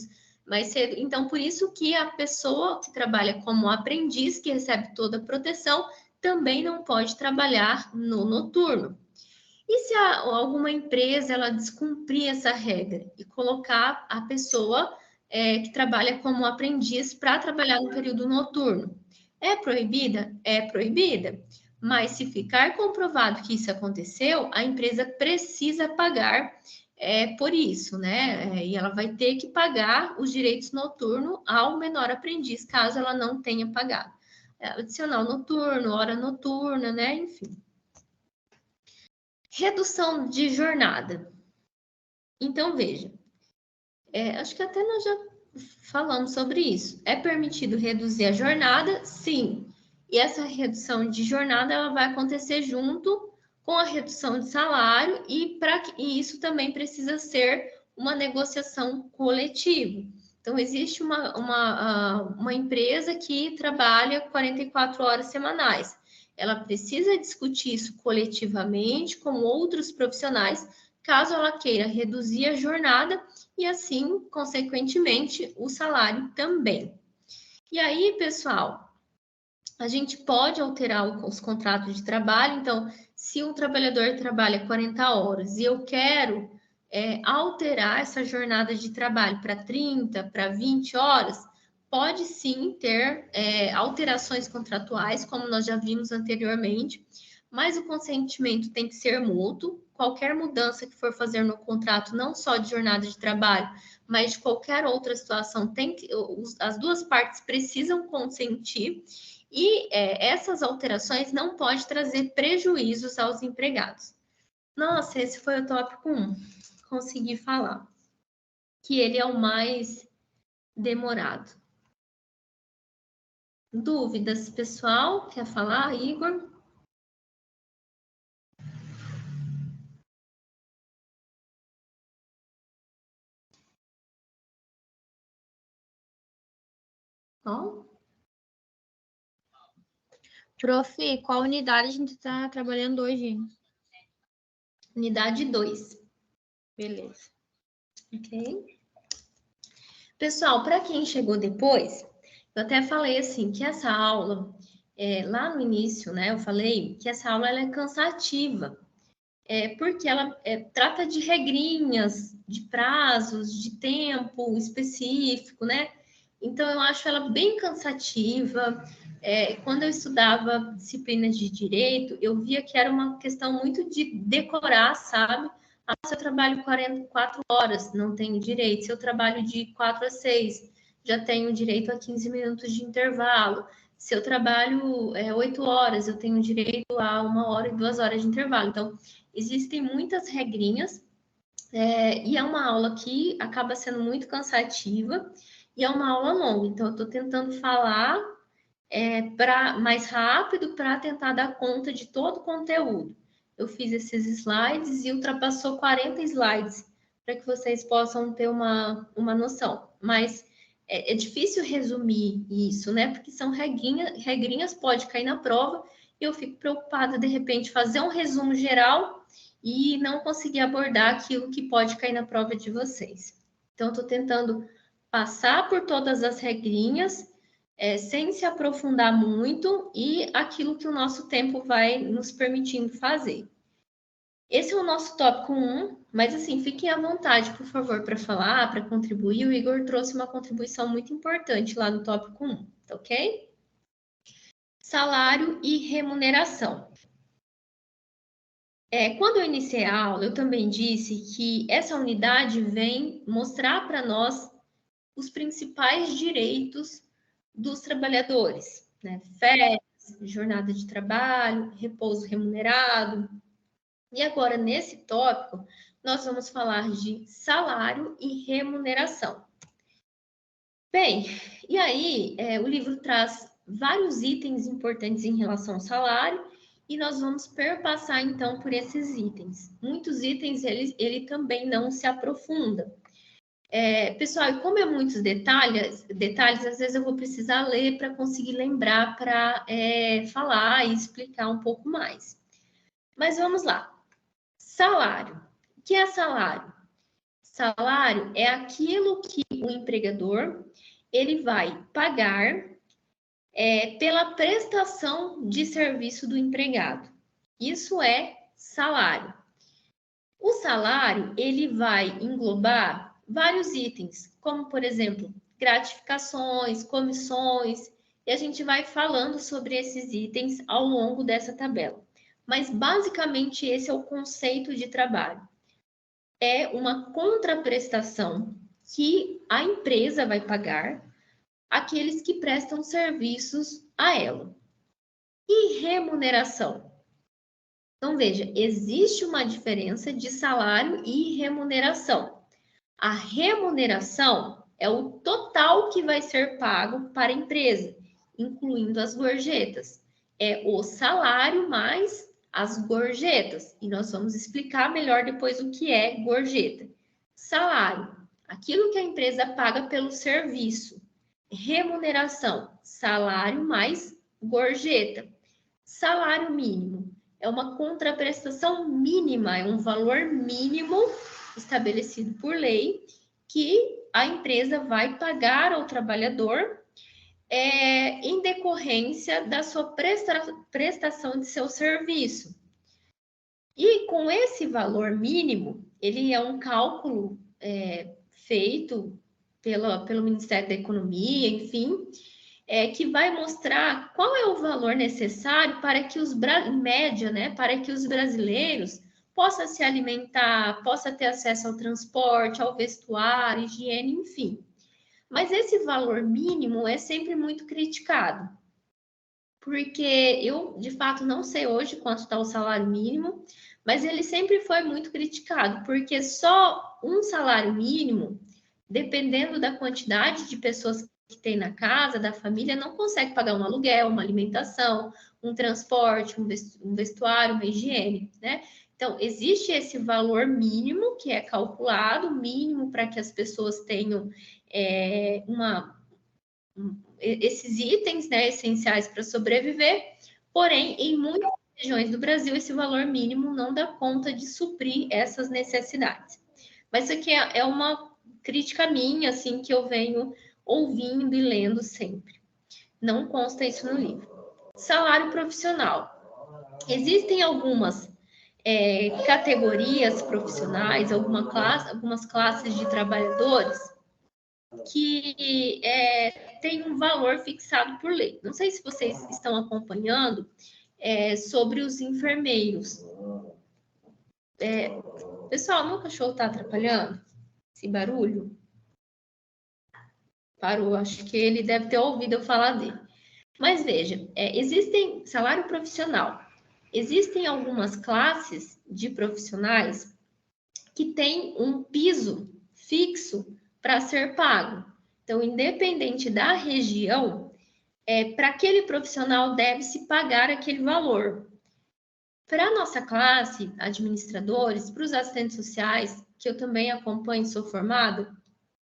Então, por isso que a pessoa que trabalha como aprendiz, que recebe toda a proteção, também não pode trabalhar no noturno. E se alguma empresa ela descumprir essa regra e colocar a pessoa que trabalha como aprendiz para trabalhar no período noturno? É proibida? É proibida. Mas se ficar comprovado que isso aconteceu, a empresa precisa pagar por isso, né? E ela vai ter que pagar os direitos noturnos ao menor aprendiz, caso ela não tenha pagado. adicional noturno, hora noturna, né? Enfim. Redução de jornada. Então, veja, acho que até nós já falamos sobre isso. É permitido reduzir a jornada? Sim. E essa redução de jornada ela vai acontecer junto com a redução de salário e isso também precisa ser uma negociação coletiva. Então, existe uma empresa que trabalha 44 horas semanais. Ela precisa discutir isso coletivamente com outros profissionais, caso ela queira reduzir a jornada e, assim, consequentemente, o salário também. E aí, pessoal, a gente pode alterar os contratos de trabalho. Então, se um trabalhador trabalha 40 horas e eu quero alterar essa jornada de trabalho para 30, para 20 horas, pode sim ter alterações contratuais, como nós já vimos anteriormente, mas o consentimento tem que ser mútuo. Qualquer mudança que for fazer no contrato, não só de jornada de trabalho, mas de qualquer outra situação, as duas partes precisam consentir. E essas alterações não podem trazer prejuízos aos empregados. Nossa, esse foi o tópico 1. Consegui falar. Que ele é o mais demorado. Dúvidas, pessoal? Quer falar, Igor? Ó. Prof, qual unidade a gente está trabalhando hoje? Unidade 2. Beleza. Ok? Pessoal, para quem chegou depois, eu até falei assim, que essa aula, lá no início, né, eu falei que essa aula ela é cansativa, porque ela trata de regrinhas, de prazos, de tempo específico, né? Então, eu acho ela bem cansativa. Quando eu estudava disciplinas de direito, eu via que era uma questão muito de decorar, sabe? Se eu trabalho 44 horas, não tenho direito. Se eu trabalho de 4 a 6, já tenho direito a 15 minutos de intervalo. Se eu trabalho 8 horas, eu tenho direito a 1 hora e 2 horas de intervalo. Então, existem muitas regrinhas, e é uma aula que acaba sendo muito cansativa e é uma aula longa. Então, eu estou tentando falar mais rápido para tentar dar conta de todo o conteúdo. Eu fiz esses slides e ultrapassou 40 slides para que vocês possam ter uma noção. Mas é difícil resumir isso, né? Porque são regrinhas, pode cair na prova, e eu fico preocupada, de repente, fazer um resumo geral e não conseguir abordar aquilo que pode cair na prova de vocês. Então, estou tentando passar por todas as regrinhas, sem se aprofundar muito, e aquilo que o nosso tempo vai nos permitindo fazer. Esse é o nosso tópico 1, mas assim, fiquem à vontade, por favor, para falar, para contribuir. O Igor trouxe uma contribuição muito importante lá no tópico 1, tá ok? Salário e remuneração. Quando eu iniciei a aula, eu também disse que essa unidade vem mostrar para nós os principais direitos dos trabalhadores, né? Férias, jornada de trabalho, repouso remunerado. E agora, nesse tópico, nós vamos falar de salário e remuneração. Bem, e aí o livro traz vários itens importantes em relação ao salário, e nós vamos perpassar, então, por esses itens. Muitos itens, ele também não se aprofunda. Pessoal, e como é muitos detalhes, às vezes eu vou precisar ler para conseguir lembrar, para falar e explicar um pouco mais. Mas vamos lá. Salário. O que é salário? Salário é aquilo que o empregador ele vai pagar pela prestação de serviço do empregado. Isso é salário. O salário ele vai englobar vários itens, como, por exemplo, gratificações, comissões, e a gente vai falando sobre esses itens ao longo dessa tabela. Mas, basicamente, esse é o conceito de trabalho. É uma contraprestação que a empresa vai pagar aqueles que prestam serviços a ela. E remuneração? Então, veja, existe uma diferença de salário e remuneração. A remuneração é o total que vai ser pago para a empresa, incluindo as gorjetas. É o salário mais as gorjetas. E nós vamos explicar melhor depois o que é gorjeta. Salário, aquilo que a empresa paga pelo serviço. Remuneração, salário mais gorjeta. Salário mínimo é uma contraprestação mínima, é um valor mínimo estabelecido por lei que a empresa vai pagar ao trabalhador em decorrência da sua prestação de seu serviço. E com esse valor mínimo, ele é um cálculo feito pelo Ministério da Economia, enfim, que vai mostrar qual é o valor necessário para que em média, né, para que os brasileiros possam se alimentar, possam ter acesso ao transporte, ao vestuário, higiene, enfim. Mas esse valor mínimo é sempre muito criticado, porque eu, de fato, não sei hoje quanto está o salário mínimo, mas ele sempre foi muito criticado, porque só um salário mínimo, dependendo da quantidade de pessoas que tem na casa, da família, não consegue pagar um aluguel, uma alimentação, um transporte, um vestuário, uma higiene, né? Então, existe esse valor mínimo que é calculado, mínimo para que as pessoas tenham esses itens, né, essenciais para sobreviver, porém, em muitas regiões do Brasil, esse valor mínimo não dá conta de suprir essas necessidades. Mas isso aqui é uma crítica minha, assim, que eu venho ouvindo e lendo sempre. Não consta isso no livro. Salário profissional. Existem algumas categorias profissionais, algumas classes de trabalhadores que têm um valor fixado por lei. Não sei se vocês estão acompanhando sobre os enfermeiros. Pessoal, meu cachorro está atrapalhando esse barulho? Parou, acho que ele deve ter ouvido eu falar dele. Mas veja, existem salário profissional. Existem algumas classes de profissionais que têm um piso fixo para ser pago. Então, independente da região, para aquele profissional deve-se pagar aquele valor. Para a nossa classe, administradores, para os assistentes sociais, que eu também acompanho e sou formada,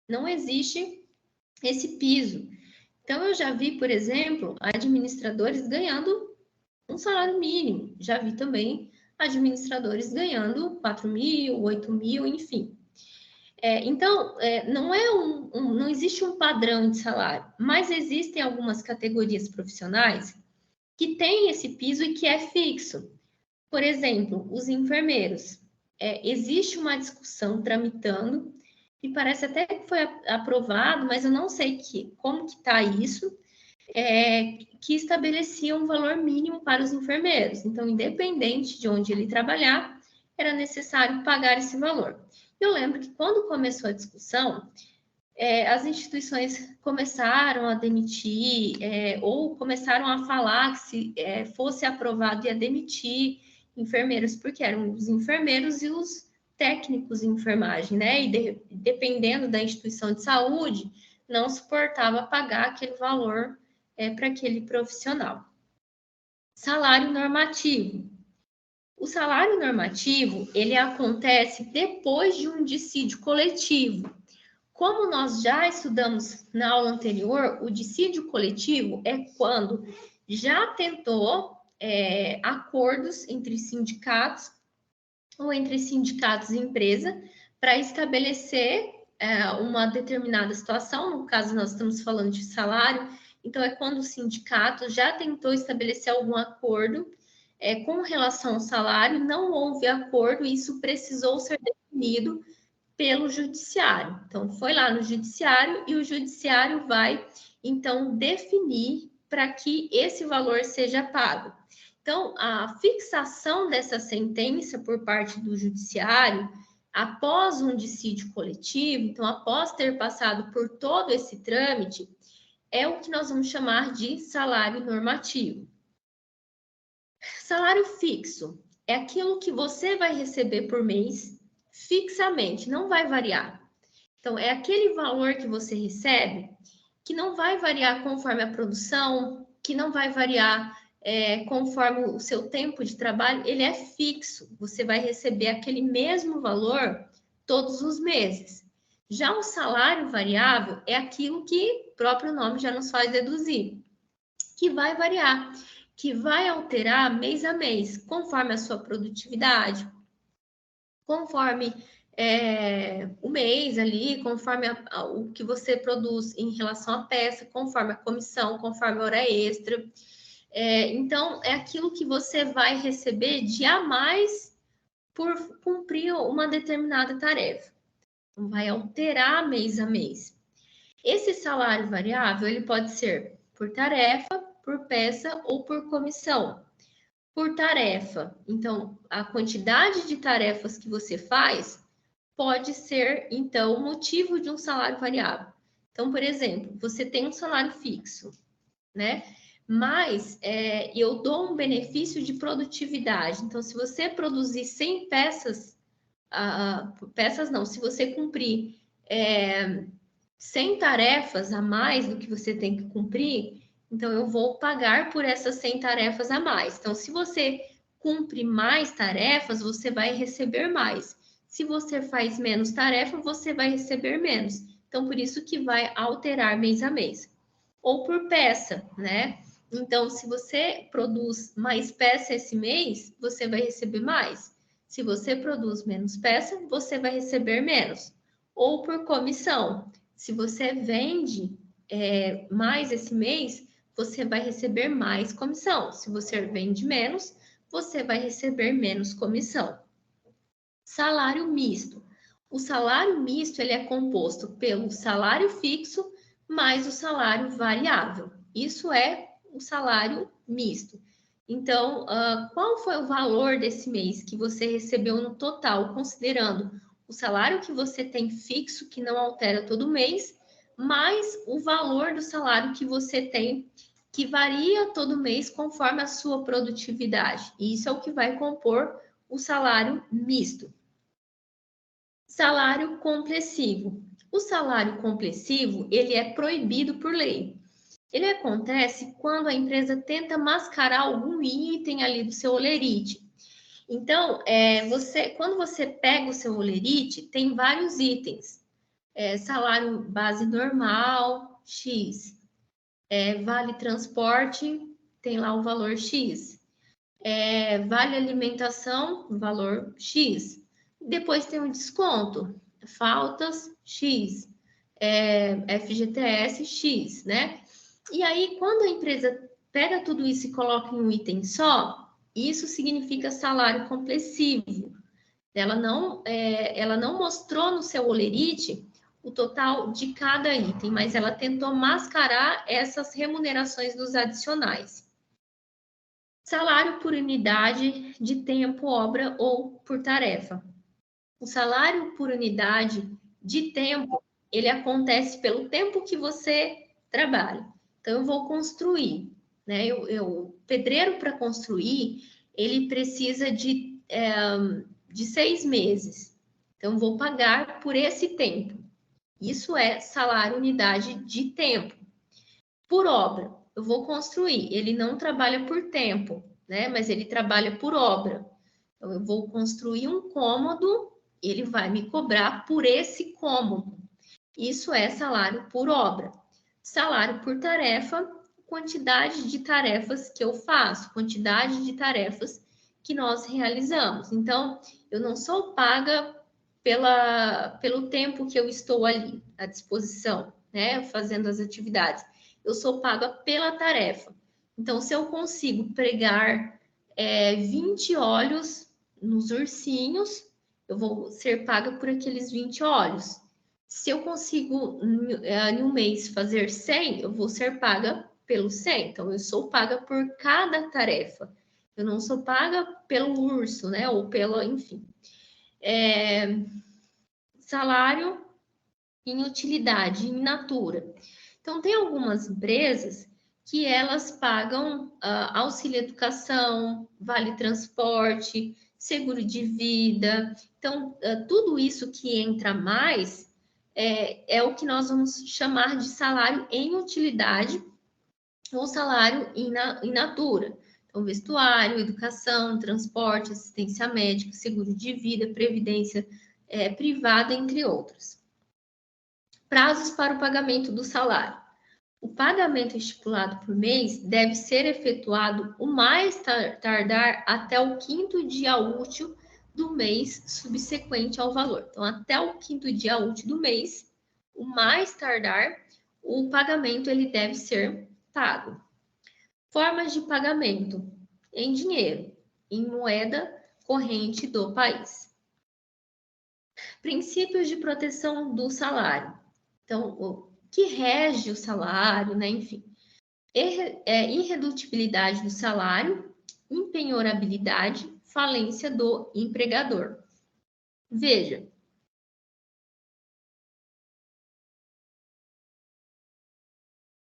não existe esse piso. Então, eu já vi, por exemplo, administradores ganhando um salário mínimo. Já vi também administradores ganhando 4 mil, 8 mil, enfim. Então, não existe um padrão de salário, mas existem algumas categorias profissionais que têm esse piso e que é fixo. Por exemplo, os enfermeiros. Existe uma discussão tramitando, e parece até que foi aprovado, mas eu não sei como que está isso, que estabelecia um valor mínimo para os enfermeiros. Então, independente de onde ele trabalhar, era necessário pagar esse valor. Eu lembro que quando começou a discussão, as instituições começaram a demitir, ou começaram a falar que se fosse aprovado ia demitir enfermeiros, porque eram os enfermeiros e os técnicos em enfermagem, né? E dependendo da instituição de saúde, não suportava pagar aquele valor para aquele profissional. Salário normativo. O salário normativo, ele acontece depois de um dissídio coletivo. Como nós já estudamos na aula anterior, o dissídio coletivo é quando já tentou acordos entre sindicatos ou entre sindicatos e empresa para estabelecer uma determinada situação. No caso, nós estamos falando de salário. Então, é quando o sindicato já tentou estabelecer algum acordo com relação ao salário, não houve acordo e isso precisou ser definido pelo judiciário. Então, foi lá no judiciário e o judiciário vai, então, definir para que esse valor seja pago. Então, a fixação dessa sentença por parte do judiciário, após um dissídio coletivo, então, após ter passado por todo esse trâmite, é o que nós vamos chamar de salário normativo. Salário fixo é aquilo que você vai receber por mês fixamente, não vai variar. Então, é aquele valor que você recebe que não vai variar conforme a produção, que não vai variar conforme o seu tempo de trabalho, ele é fixo. Você vai receber aquele mesmo valor todos os meses. Já o salário variável é aquilo que o próprio nome já nos faz deduzir, que vai variar, que vai alterar mês a mês, conforme a sua produtividade, conforme o mês ali, conforme o que você produz em relação à peça, conforme a comissão, conforme a hora extra. Então, é aquilo que você vai receber de a mais por cumprir uma determinada tarefa. Então, vai alterar mês a mês. Esse salário variável, ele pode ser por tarefa, por peça ou por comissão. Por tarefa, então, a quantidade de tarefas que você faz pode ser, então, motivo de um salário variável. Então, por exemplo, você tem um salário fixo, né? Mas eu dou um benefício de produtividade. Então, se você produzir 100 peças, peças não, se você cumprir 100 tarefas a mais do que você tem que cumprir, então eu vou pagar por essas 100 tarefas a mais. Então, se você cumpre mais tarefas, você vai receber mais. Se você faz menos tarefa, você vai receber menos. Então, por isso que vai alterar mês a mês. Ou por peça, né? Então, se você produz mais peça esse mês, você vai receber mais. Se você produz menos peça, você vai receber menos. Ou por comissão. Se você vende mais esse mês, você vai receber mais comissão. Se você vende menos, você vai receber menos comissão. Salário misto. O salário misto ele é composto pelo salário fixo mais o salário variável. Isso é o salário misto. Então, qual foi o valor desse mês que você recebeu no total, considerando o salário que você tem fixo, que não altera todo mês, mais o valor do salário que você tem, que varia todo mês conforme a sua produtividade. E isso é o que vai compor o salário misto. Salário complessivo. O salário complessivo, ele é proibido por lei. Ele acontece quando a empresa tenta mascarar algum item ali do seu holerite. Então, quando você pega o seu holerite, tem vários itens. Salário base normal, X. Vale transporte, tem lá o valor X. Vale alimentação, valor X. Depois tem um desconto, faltas X. FGTS X, né? E aí, quando a empresa pega tudo isso e coloca em um item só, isso significa salário complessivo. Ela não mostrou no seu holerite o total de cada item, mas ela tentou mascarar essas remunerações dos adicionais. Salário por unidade de tempo, obra ou por tarefa. O salário por unidade de tempo, ele acontece pelo tempo que você trabalha. Então, eu vou construir, né? O pedreiro, para construir, ele precisa de 6 meses. Então, eu vou pagar por esse tempo. Isso é salário unidade de tempo. Por obra, eu vou construir. Ele não trabalha por tempo, né? Mas ele trabalha por obra. Então, eu vou construir um cômodo, ele vai me cobrar por esse cômodo. Isso é salário por obra. Salário por tarefa, quantidade de tarefas que eu faço, quantidade de tarefas que nós realizamos. Então, eu não sou paga pelo tempo que eu estou ali à disposição, né, fazendo as atividades. Eu sou paga pela tarefa. Então, se eu consigo pregar 20 óleos nos ursinhos, eu vou ser paga por aqueles 20 óleos. Se eu consigo, em um mês, fazer 100, eu vou ser paga pelo 100. Então, eu sou paga por cada tarefa. Eu não sou paga pelo urso, né? Ou pelo, enfim. Salário em utilidade, in natura. Então, tem algumas empresas que elas pagam auxílio educação, vale transporte, seguro de vida. Então, tudo isso que entra mais é o que nós vamos chamar de salário em utilidade ou salário in natura. Então, vestuário, educação, transporte, assistência médica, seguro de vida, previdência privada, entre outros. Prazos para o pagamento do salário. O pagamento estipulado por mês deve ser efetuado o mais tardar até o 5º dia útil do mês subsequente ao valor. Então, até o 5º dia útil do mês, o mais tardar, o pagamento ele deve ser pago. Formas de pagamento: em dinheiro, em moeda corrente do país. Princípios de proteção do salário. Então, o que rege o salário, né? Enfim, irredutibilidade do salário, impenhorabilidade, falência do empregador. Veja,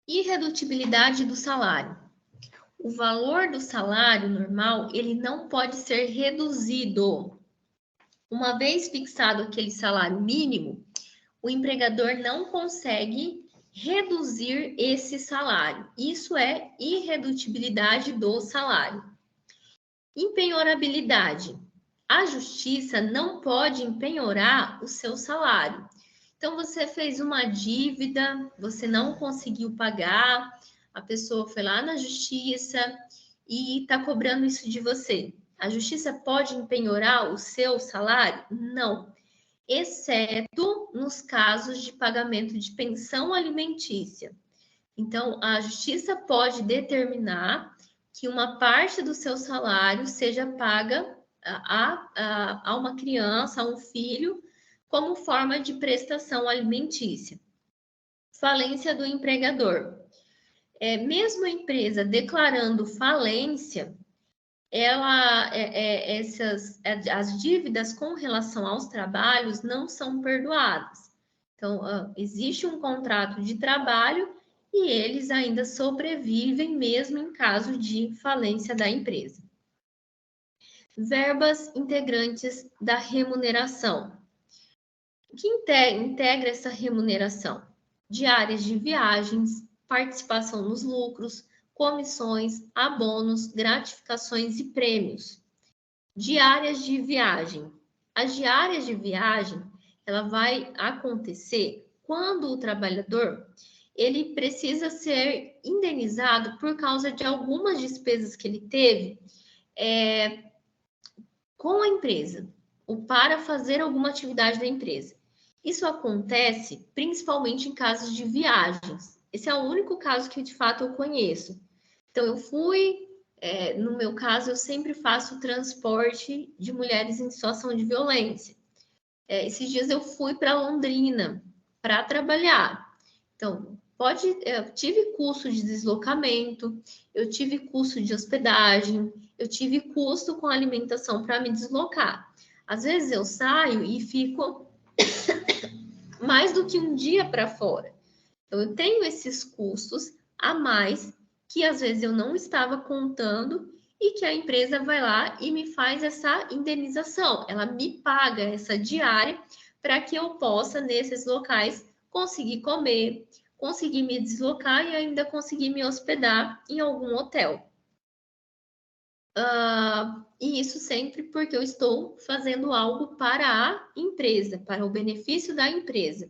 irredutibilidade do salário. O valor do salário normal, ele não pode ser reduzido. Uma vez fixado aquele salário mínimo, o empregador não consegue reduzir esse salário. Isso é irredutibilidade do salário. Impenhorabilidade. A justiça não pode empenhorar o seu salário. Então, você fez uma dívida, você não conseguiu pagar, a pessoa foi lá na justiça e está cobrando isso de você. A justiça pode empenhorar o seu salário? Não, exceto nos casos de pagamento de pensão alimentícia. Então, a justiça pode determinar que uma parte do seu salário seja paga a uma criança, a um filho, como forma de prestação alimentícia. Falência do empregador. Mesmo a empresa declarando falência, as dívidas com relação aos trabalhos não são perdoadas. Então, existe um contrato de trabalho e eles ainda sobrevivem mesmo em caso de falência da empresa. Verbas integrantes da remuneração. O que integra essa remuneração? Diárias de viagens, participação nos lucros, comissões, abonos, gratificações e prêmios. Diárias de viagem. As diárias de viagem, ela vai acontecer quando o trabalhador ele precisa ser indenizado por causa de algumas despesas que ele teve com a empresa, ou para fazer alguma atividade da empresa. Isso acontece principalmente em casos de viagens. Esse é o único caso que de fato eu conheço. Então, no meu caso, eu sempre faço transporte de mulheres em situação de violência. Esses dias eu fui para Londrina para trabalhar. Então, eu tive custo de deslocamento, eu tive custo de hospedagem, eu tive custo com alimentação para me deslocar. Às vezes eu saio e fico mais do que um dia para fora. Então, eu tenho esses custos a mais que às vezes eu não estava contando e que a empresa vai lá e me faz essa indenização. Ela me paga essa diária para que eu possa, nesses locais, conseguir comer, conseguir me deslocar e ainda conseguir me hospedar em algum hotel. E isso sempre porque eu estou fazendo algo para a empresa, para o benefício da empresa.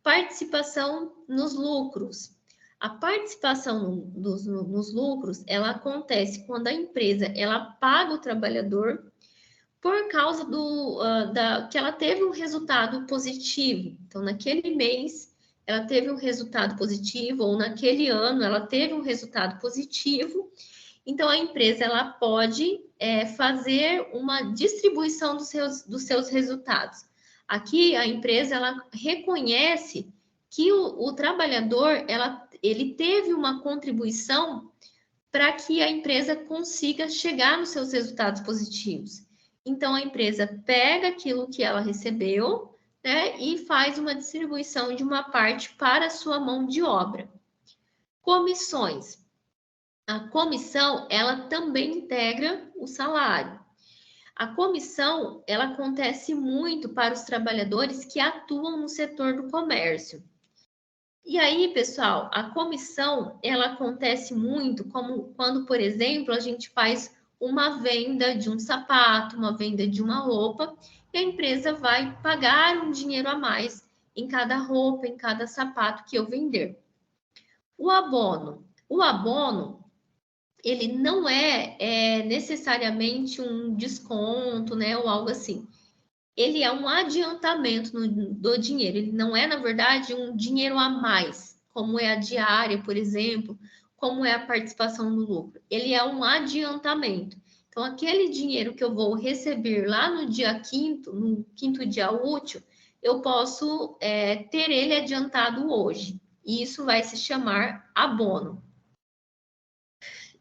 Participação nos lucros. A participação nos lucros, ela acontece quando a empresa ela paga o trabalhador por causa que ela teve um resultado positivo. Então, naquele mês, ela teve um resultado positivo, ou naquele ano, ela teve um resultado positivo. Então, a empresa ela pode fazer uma distribuição dos seus resultados. Aqui, a empresa ela reconhece que o trabalhador ele teve uma contribuição para que a empresa consiga chegar nos seus resultados positivos. Então, a empresa pega aquilo que ela recebeu, né? E faz uma distribuição de uma parte para a sua mão de obra. Comissões. A comissão, ela também integra o salário. A comissão, ela acontece muito para os trabalhadores que atuam no setor do comércio. E aí, pessoal, a comissão, ela acontece muito como quando, por exemplo, a gente faz uma venda de um sapato, uma venda de uma roupa, e a empresa vai pagar um dinheiro a mais em cada roupa, em cada sapato que eu vender. O abono, ele não é necessariamente um desconto, né, ou algo assim. Ele é um adiantamento do dinheiro, ele não é, na verdade, um dinheiro a mais, como é a diária, por exemplo, como é a participação no lucro. Ele é um adiantamento. Então, aquele dinheiro que eu vou receber lá no dia 5º, no 5º dia útil, eu posso ter ele adiantado hoje. E isso vai se chamar abono.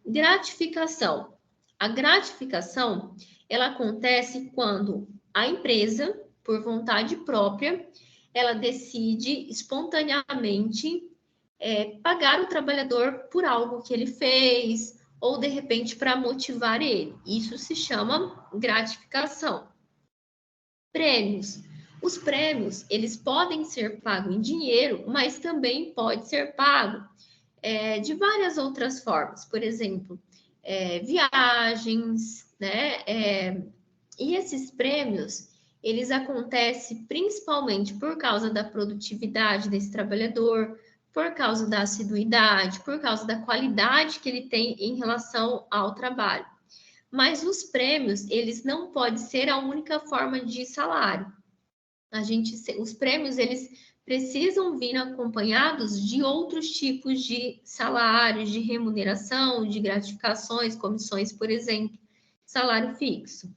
Gratificação. A gratificação, ela acontece quando a empresa, por vontade própria, ela decide espontaneamente pagar o trabalhador por algo que ele fez, ou de repente para motivar ele. Isso se chama gratificação. Prêmios. Os prêmios, eles podem ser pagos em dinheiro, mas também pode ser pago de várias outras formas. Por exemplo, viagens, né? E esses prêmios, eles acontecem principalmente por causa da produtividade desse trabalhador, por causa da assiduidade, por causa da qualidade que ele tem em relação ao trabalho. Mas os prêmios, eles não podem ser a única forma de salário. Os prêmios, eles precisam vir acompanhados de outros tipos de salários, de remuneração, de gratificações, comissões, por exemplo, salário fixo.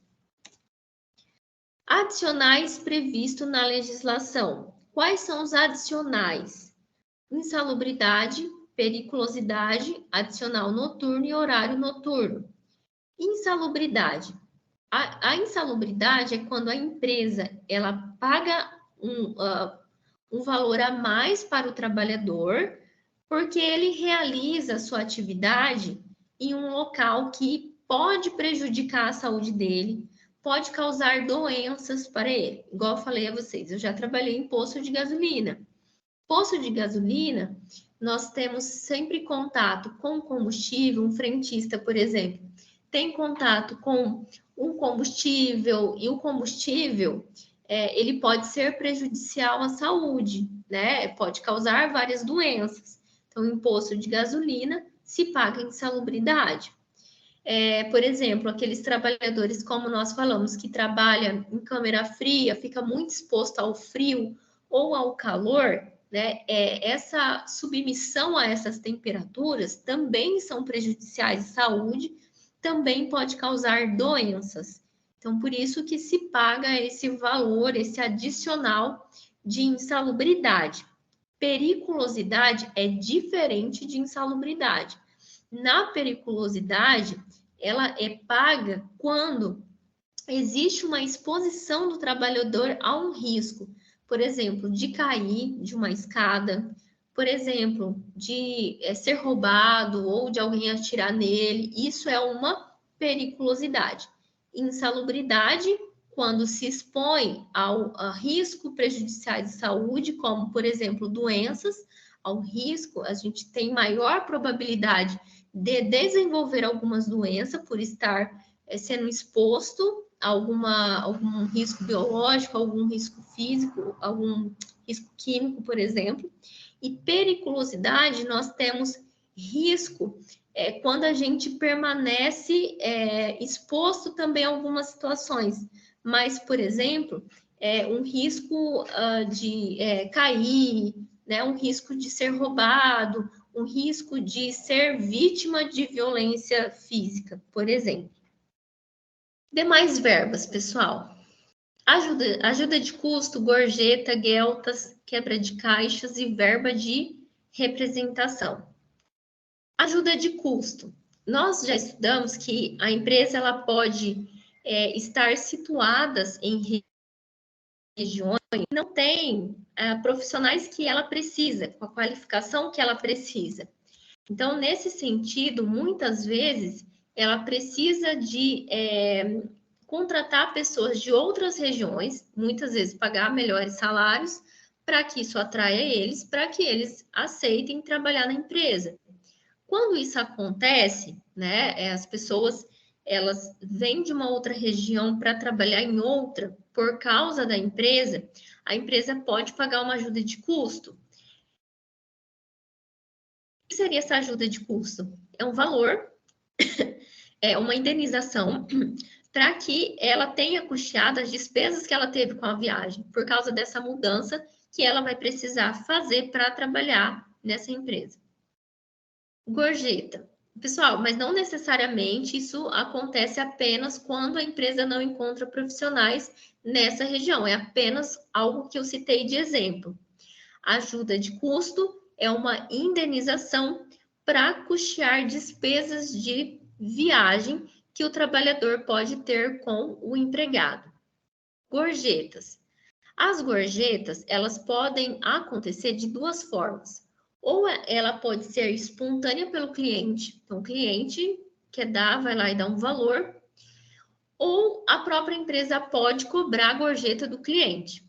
Adicionais previstos na legislação. Quais são os adicionais? Insalubridade, periculosidade, adicional noturno e horário noturno. Insalubridade. A insalubridade é quando a empresa ela paga um valor a mais para o trabalhador, porque ele realiza a sua atividade em um local que pode prejudicar a saúde dele, pode causar doenças para ele. Igual eu falei a vocês, eu já trabalhei em posto de gasolina. Posto de gasolina, nós temos sempre contato com o combustível, um frentista, por exemplo, tem contato com o combustível, e o combustível, ele pode ser prejudicial à saúde, né? Pode causar várias doenças. Então, o imposto de gasolina se paga em insalubridade. Por exemplo, aqueles trabalhadores, como nós falamos, que trabalham em câmara fria, fica muito exposto ao frio ou ao calor, né? Essa submissão a essas temperaturas também são prejudiciais à saúde, também pode causar doenças. Então, por isso que se paga esse valor, esse adicional de insalubridade. Periculosidade é diferente de insalubridade. Na periculosidade, ela é paga quando existe uma exposição do trabalhador a um risco, por exemplo, de cair de uma escada, por exemplo, de ser roubado ou de alguém atirar nele. Isso é uma periculosidade. Insalubridade, quando se expõe a risco prejudiciais de saúde, como, por exemplo, doenças, ao risco, a gente tem maior probabilidade de desenvolver algumas doenças por estar sendo exposto a algum risco biológico, algum risco físico, algum risco químico, por exemplo. E periculosidade, nós temos risco quando a gente permanece exposto também a algumas situações. Mas, por exemplo, um risco de cair, né, um risco de ser roubado, um risco de ser vítima de violência física, por exemplo. Demais verbas, pessoal. Ajuda de custo, gorjeta, gueltas, quebra de caixas e verba de representação. Ajuda de custo. Nós já estudamos que a empresa ela pode estar situada em regiões não tem profissionais que ela precisa, com a qualificação que ela precisa. Então, nesse sentido, muitas vezes, ela precisa de contratar pessoas de outras regiões, muitas vezes pagar melhores salários, para que isso atraia eles, para que eles aceitem trabalhar na empresa. Quando isso acontece, né, as pessoas elas vêm de uma outra região para trabalhar em outra por causa da empresa, a empresa pode pagar uma ajuda de custo. O que seria essa ajuda de custo? É um valor, é uma indenização para que ela tenha custeado as despesas que ela teve com a viagem, por causa dessa mudança que ela vai precisar fazer para trabalhar nessa empresa. Gorjeta. Pessoal, mas não necessariamente isso acontece apenas quando a empresa não encontra profissionais nessa região. É apenas algo que eu citei de exemplo. Ajuda de custo é uma indenização para custear despesas de viagem que o trabalhador pode ter com o empregado. Gorjetas. As gorjetas, elas podem acontecer de duas formas. Ou ela pode ser espontânea pelo cliente, então o cliente quer dar, vai lá e dá um valor, ou a própria empresa pode cobrar a gorjeta do cliente.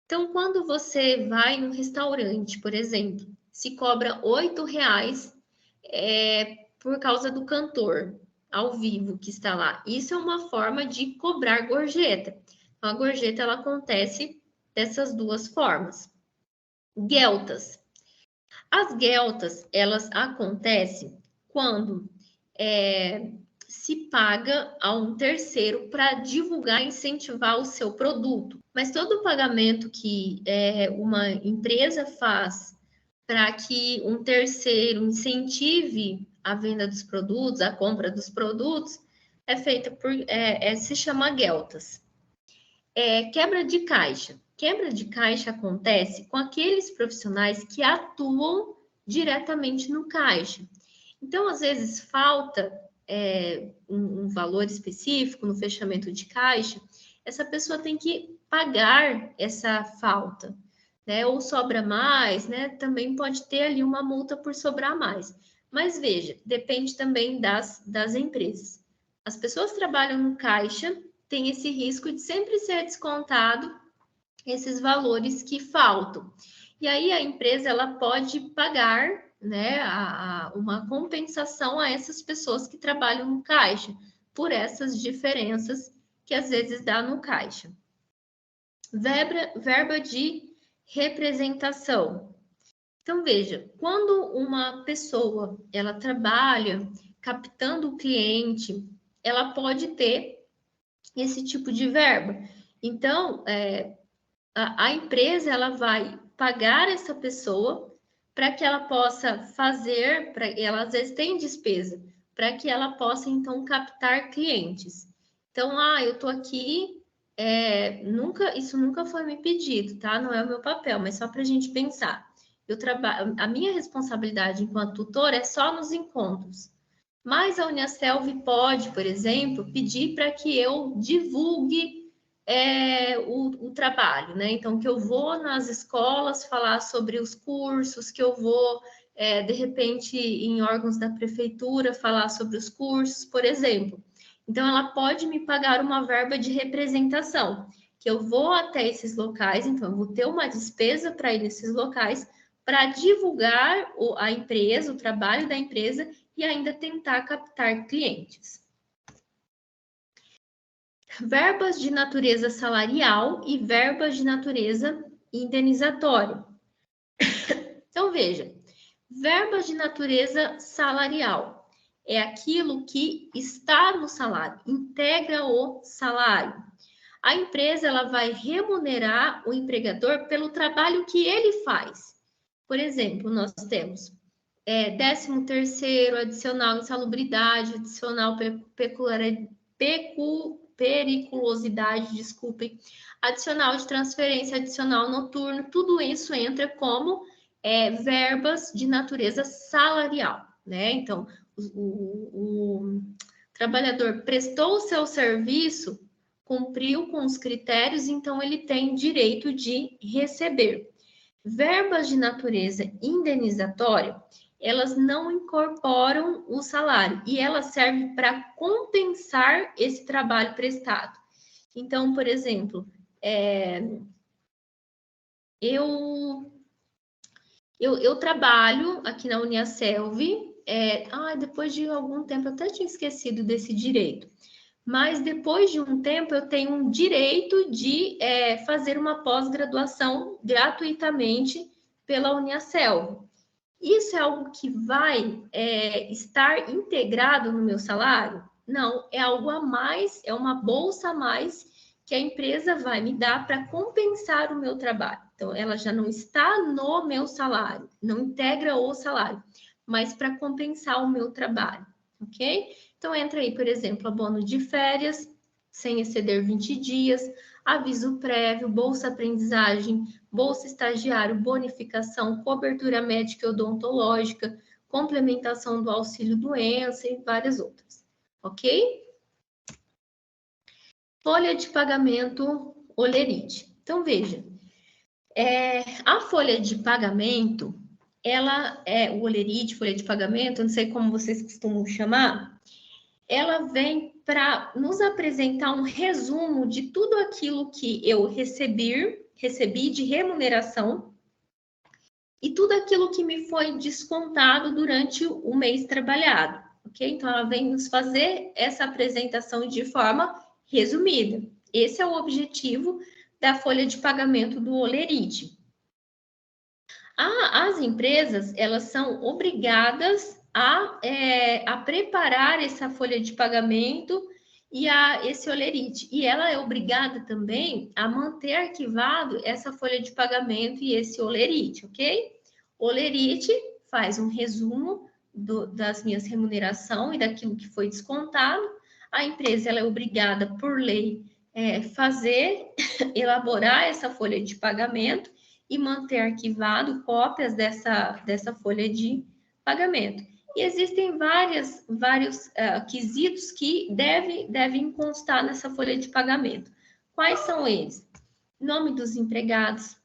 Então, quando você vai no restaurante, por exemplo, se cobra R$ 8 por causa do cantor ao vivo que está lá. Isso é uma forma de cobrar gorjeta. Então, a gorjeta ela acontece dessas duas formas. Gueltas. As gueltas, elas acontecem quando se paga a um terceiro para divulgar e incentivar o seu produto. Mas todo o pagamento que uma empresa faz para que um terceiro incentive a venda dos produtos, a compra dos produtos, é feita por, se chama gueltas. Quebra de caixa. Quebra de caixa acontece com aqueles profissionais que atuam diretamente no caixa. Então, às vezes, falta um valor específico no fechamento de caixa, essa pessoa tem que pagar essa falta, né? Ou sobra mais, né? Também pode ter ali uma multa por sobrar mais. Mas veja, depende também das empresas. As pessoas que trabalham no caixa têm esse risco de sempre ser descontado esses valores que faltam. E aí a empresa ela pode pagar, né, uma compensação a essas pessoas que trabalham no caixa por essas diferenças que às vezes dá no caixa. Verba de representação. Então veja, quando uma pessoa ela trabalha captando o cliente, ela pode ter esse tipo de verba. Então, a empresa ela vai pagar essa pessoa para que ela possa fazer, ela às vezes tem despesa, para que ela possa então captar clientes. Então, eu estou aqui, isso nunca foi me pedido, tá? Não é o meu papel, mas só para a gente pensar. A minha responsabilidade enquanto tutora é só nos encontros. Mas a Uniaselv pode, por exemplo, pedir para que eu divulgue o trabalho, né? Então, que eu vou nas escolas falar sobre os cursos, que eu vou, de repente, em órgãos da prefeitura falar sobre os cursos, por exemplo. Então, ela pode me pagar uma verba de representação, que eu vou até esses locais, então, eu vou ter uma despesa para ir nesses locais para divulgar a empresa, o trabalho da empresa e ainda tentar captar clientes. Verbas de natureza salarial e verbas de natureza indenizatória. Então, veja, verbas de natureza salarial é aquilo que está no salário, integra o salário. A empresa ela vai remunerar o empregador pelo trabalho que ele faz. Por exemplo, nós temos 13º, adicional insalubridade, adicional periculosidade, desculpem, adicional de transferência, adicional noturno, tudo isso entra como verbas de natureza salarial, né? Então, o trabalhador prestou o seu serviço cumpriu com os critérios, então ele tem direito de receber. Verbas de natureza indenizatória, elas não incorporam o salário e elas servem para compensar esse trabalho prestado. Então, por exemplo, eu trabalho aqui na Uniaselv, depois de algum tempo, eu até tinha esquecido desse direito, mas depois de um tempo eu tenho um direito de fazer uma pós-graduação gratuitamente pela Uniaselv. Isso é algo que vai estar integrado no meu salário? Não, é algo a mais, é uma bolsa a mais que a empresa vai me dar para compensar o meu trabalho. Então, ela já não está no meu salário, não integra o salário, mas para compensar o meu trabalho, ok? Então, entra aí, por exemplo, abono de férias, sem exceder 20 dias, aviso prévio, bolsa aprendizagem, bolsa estagiário, bonificação, cobertura médica e odontológica, complementação do auxílio doença e várias outras, ok? Folha de pagamento Olerite. Então, veja, a folha de pagamento, ela o Olerite, folha de pagamento, eu não sei como vocês costumam chamar, ela vem para nos apresentar um resumo de tudo aquilo que eu recebi de remuneração e tudo aquilo que me foi descontado durante o mês trabalhado, ok? Então, ela vem nos fazer essa apresentação de forma resumida. Esse é o objetivo da folha de pagamento do Olerite. As empresas, elas são obrigadas a preparar essa folha de pagamento e esse Olerite. E ela é obrigada também a manter arquivado essa folha de pagamento e esse Olerite, ok? O Olerite faz um resumo das minhas remunerações e daquilo que foi descontado. A empresa ela é obrigada, por lei, elaborar essa folha de pagamento e manter arquivado cópias dessa folha de pagamento. E existem vários quesitos que devem constar nessa folha de pagamento. Quais são eles? Nome dos empregados,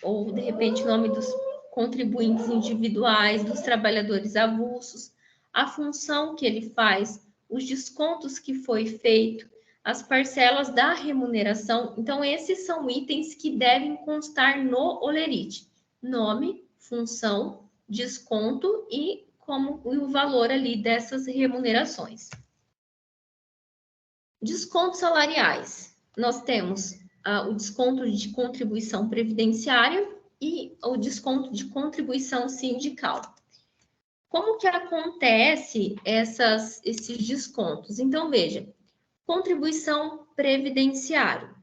ou de repente nome dos contribuintes individuais, dos trabalhadores avulsos, a função que ele faz, os descontos que foi feito, as parcelas da remuneração. Então, esses são itens que devem constar no Olerite. Nome, função, desconto e o valor ali dessas remunerações. Descontos salariais. Nós temos o desconto de contribuição previdenciária e o desconto de contribuição sindical. Como que acontece esses descontos? Então, veja, contribuição previdenciária.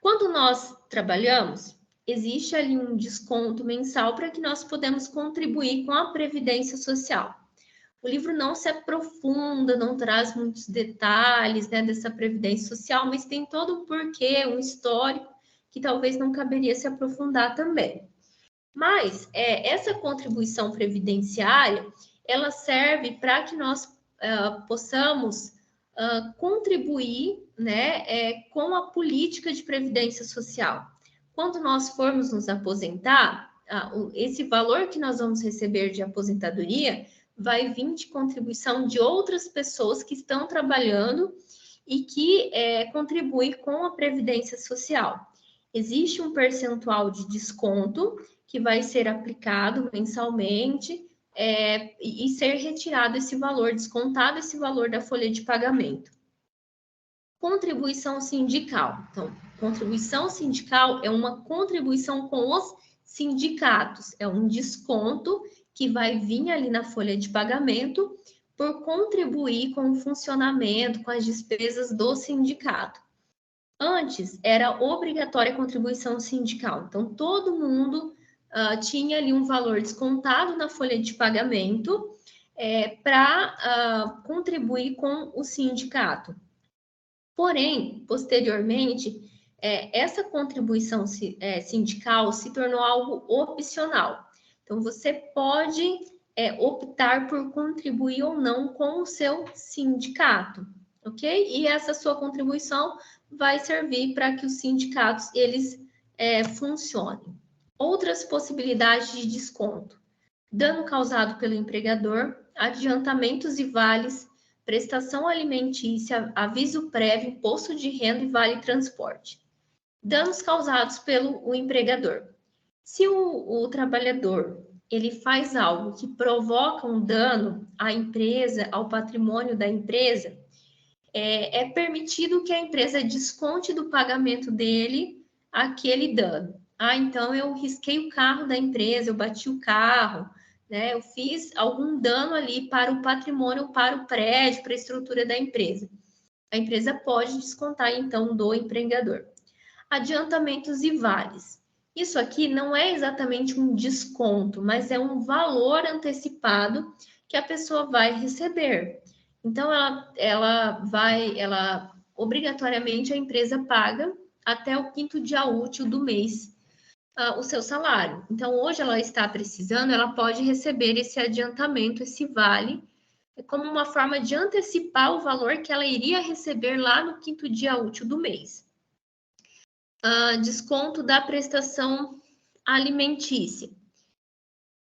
Quando nós trabalhamos, existe ali um desconto mensal para que nós podemos contribuir com a Previdência Social. O livro não se aprofunda, não traz muitos detalhes dessa Previdência Social, mas tem todo um porquê, um histórico, que talvez não caberia se aprofundar também. Mas essa contribuição previdenciária, ela serve para que nós possamos contribuir, com a política de previdência social. Quando nós formos nos aposentar, esse valor que nós vamos receber de aposentadoria vai vir de contribuição de outras pessoas que estão trabalhando e que contribuem com a previdência social. Existe um percentual de desconto que vai ser aplicado mensalmente e ser retirado esse valor, descontado esse valor da folha de pagamento. Contribuição sindical. Então, contribuição sindical é uma contribuição com os sindicatos, é um desconto que vai vir ali na folha de pagamento por contribuir com o funcionamento, com as despesas do sindicato. Antes, era obrigatória a contribuição sindical, então todo mundo tinha ali um valor descontado na folha de pagamento para contribuir com o sindicato. Porém, posteriormente, essa contribuição sindical se tornou algo opcional. Então, você pode optar por contribuir ou não com o seu sindicato, ok? E essa sua contribuição vai servir para que os sindicatos, eles funcionem. Outras possibilidades de desconto: dano causado pelo empregador, adiantamentos e vales, prestação alimentícia, aviso prévio, imposto de renda e vale transporte. Danos causados pelo empregador. Se o trabalhador ele faz algo que provoca um dano à empresa, ao patrimônio da empresa, é permitido que a empresa desconte do pagamento dele aquele dano. Ah, então eu risquei o carro da empresa, eu bati o carro, né? Eu fiz algum dano ali para o patrimônio, para o prédio, para a estrutura da empresa. A empresa pode descontar, então, do empregador. Adiantamentos e vales. Isso aqui não é exatamente um desconto, mas é um valor antecipado que a pessoa vai receber. Então, obrigatoriamente a empresa paga até o 5º dia útil do mês o seu salário. Então, hoje ela está precisando, ela pode receber esse adiantamento, esse vale, como uma forma de antecipar o valor que ela iria receber lá no 5º dia útil do mês. Desconto da prestação alimentícia.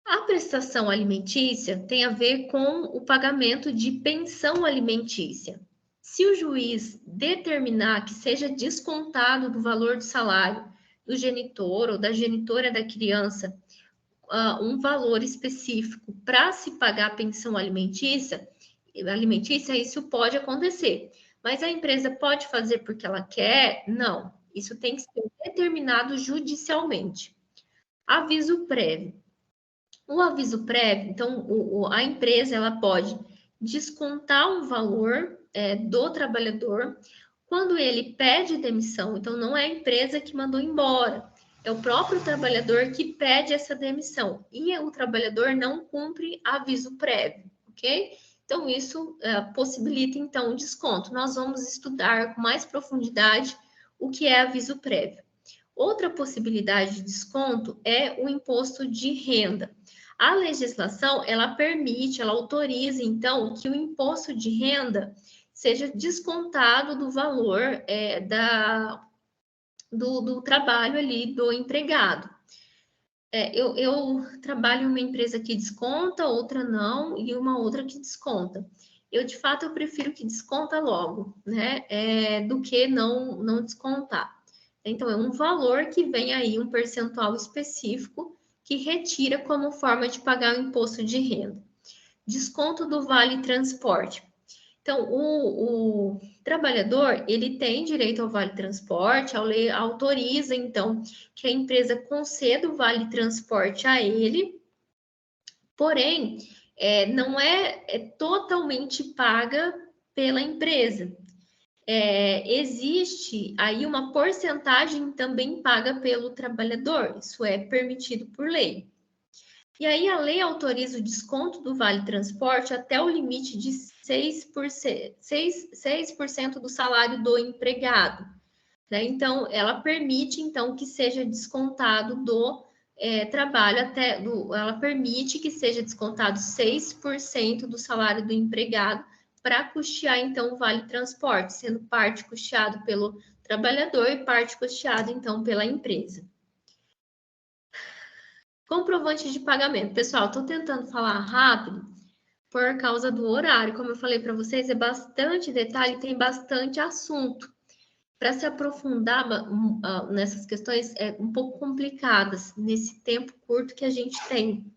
A prestação alimentícia tem a ver com o pagamento de pensão alimentícia. Se o juiz determinar que seja descontado do valor do salário do genitor ou da genitora da criança um valor específico para se pagar a pensão alimentícia, isso pode acontecer. Mas a empresa pode fazer porque ela quer? Não. Isso tem que ser determinado judicialmente. Aviso prévio. O aviso prévio, então, a empresa ela pode descontar um valor do trabalhador quando ele pede demissão. Então, não é a empresa que mandou embora, é o próprio trabalhador que pede essa demissão. E o trabalhador não cumpre aviso prévio, ok? Então, isso possibilita, então, o desconto. Nós vamos estudar com mais profundidade o que é aviso prévio. Outra possibilidade de desconto é o imposto de renda. A legislação, ela permite, ela autoriza, então, que o imposto de renda seja descontado do valor do trabalho ali do empregado. Eu trabalho em uma empresa que desconta, outra não, e uma outra que desconta. De fato, eu prefiro que desconta logo, né? Do que não descontar. Então, é um valor que vem aí, um percentual específico, que retira como forma de pagar o imposto de renda. Desconto do vale transporte. Então, o trabalhador, ele tem direito ao vale transporte, a lei autoriza, então, que a empresa conceda o vale transporte a ele, porém, não é totalmente paga pela empresa. Existe aí uma porcentagem também paga pelo trabalhador, isso é permitido por lei. E aí a lei autoriza o desconto do vale transporte até o limite de 6% do salário do empregado, né? Então, ela permite, então, que seja descontado do trabalho ela permite que seja descontado 6% do salário do empregado para custear, então, o vale transporte, sendo parte custeado pelo trabalhador e parte custeado, então, pela empresa. Comprovante de pagamento. Pessoal, estou tentando falar rápido por causa do horário. Como eu falei para vocês, é bastante detalhe, tem bastante assunto. Para se aprofundar nessas questões, é um pouco complicadas, nesse tempo curto que a gente tem.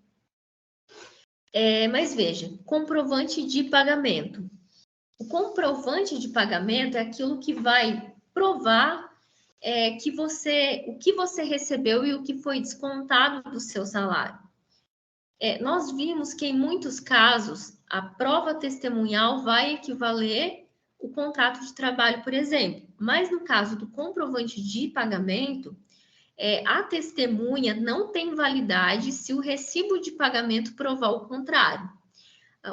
Mas veja, comprovante de pagamento. O comprovante de pagamento é aquilo que vai provar o que você recebeu e o que foi descontado do seu salário. Nós vimos que em muitos casos a prova testemunhal vai equivaler o contrato de trabalho, por exemplo, mas no caso do comprovante de pagamento, a testemunha não tem validade se o recibo de pagamento provar o contrário.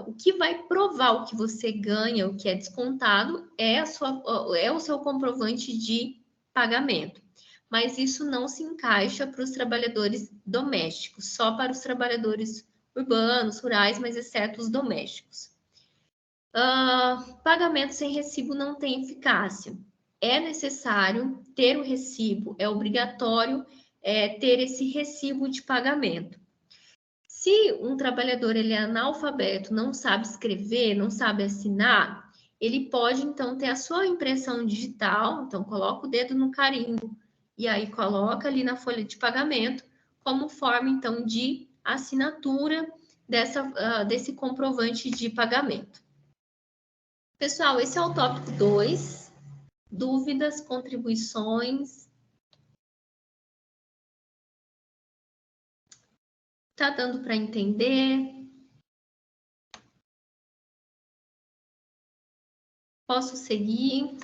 O que vai provar o que você ganha, o que é descontado, é o seu comprovante de pagamento. Mas isso não se encaixa para os trabalhadores domésticos, só para os trabalhadores urbanos, rurais, mas exceto os domésticos. Pagamento sem recibo não tem eficácia. É necessário ter o recibo, é obrigatório ter esse recibo de pagamento. Se um trabalhador ele é analfabeto, não sabe escrever, não sabe assinar, ele pode então ter a sua impressão digital, então coloca o dedo no carimbo e aí coloca ali na folha de pagamento como forma então de assinatura desse comprovante de pagamento. Pessoal, esse é o tópico 2. Dúvidas, contribuições? Tá dando para entender? Posso seguir?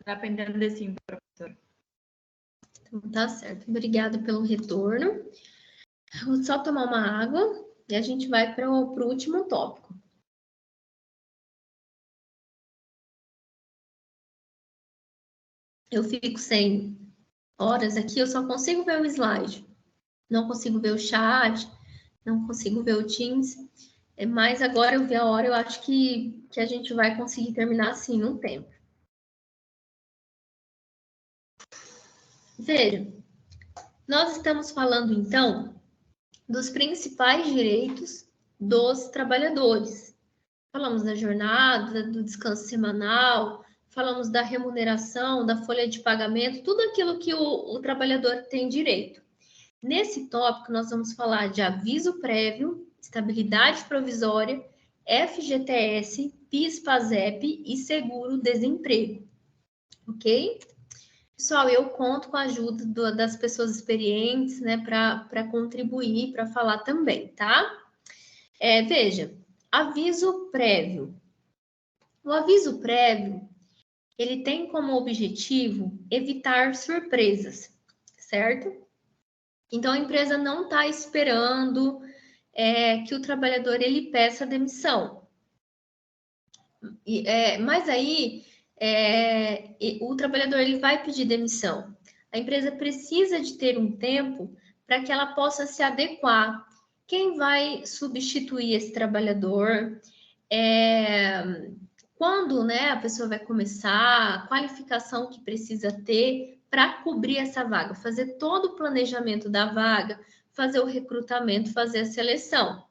Dá para entender sim, professora. Então, tá certo. Obrigada pelo retorno. Vou só tomar uma água e a gente vai para o último tópico. Eu fico sem horas aqui, eu só consigo ver o slide. Não consigo ver o chat, não consigo ver o Teams. Mas agora eu vi a hora, eu acho que a gente vai conseguir terminar assim num tempo. Veja, nós estamos falando então dos principais direitos dos trabalhadores. Falamos da jornada, do descanso semanal, falamos da remuneração, da folha de pagamento, tudo aquilo que o trabalhador tem direito. Nesse tópico, nós vamos falar de aviso prévio, estabilidade provisória, FGTS, PIS/PASEP e seguro-desemprego. Ok? Pessoal, eu conto com a ajuda das pessoas experientes, né, para contribuir, para falar também, tá? Veja, aviso prévio. O aviso prévio, ele tem como objetivo evitar surpresas, certo? Então, a empresa não está esperando que o trabalhador ele peça demissão. Mas aí, o trabalhador ele vai pedir demissão. A empresa precisa de ter um tempo para que ela possa se adequar. Quem vai substituir esse trabalhador? Quando, né, a pessoa vai começar, a qualificação que precisa ter para cobrir essa vaga, fazer todo o planejamento da vaga, fazer o recrutamento, fazer a seleção.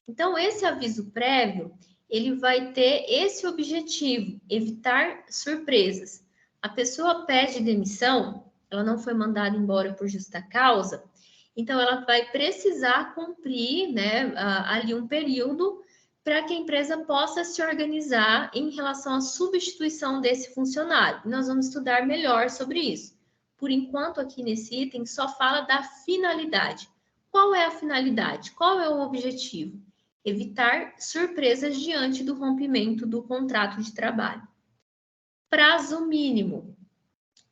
Então, esse aviso prévio, ele vai ter esse objetivo, evitar surpresas. A pessoa pede demissão, ela não foi mandada embora por justa causa, então ela vai precisar cumprir, né, ali um período para que a empresa possa se organizar em relação à substituição desse funcionário. Nós vamos estudar melhor sobre isso. Por enquanto, aqui nesse item, só fala da finalidade. Qual é a finalidade? Qual é o objetivo? Evitar surpresas diante do rompimento do contrato de trabalho. Prazo mínimo.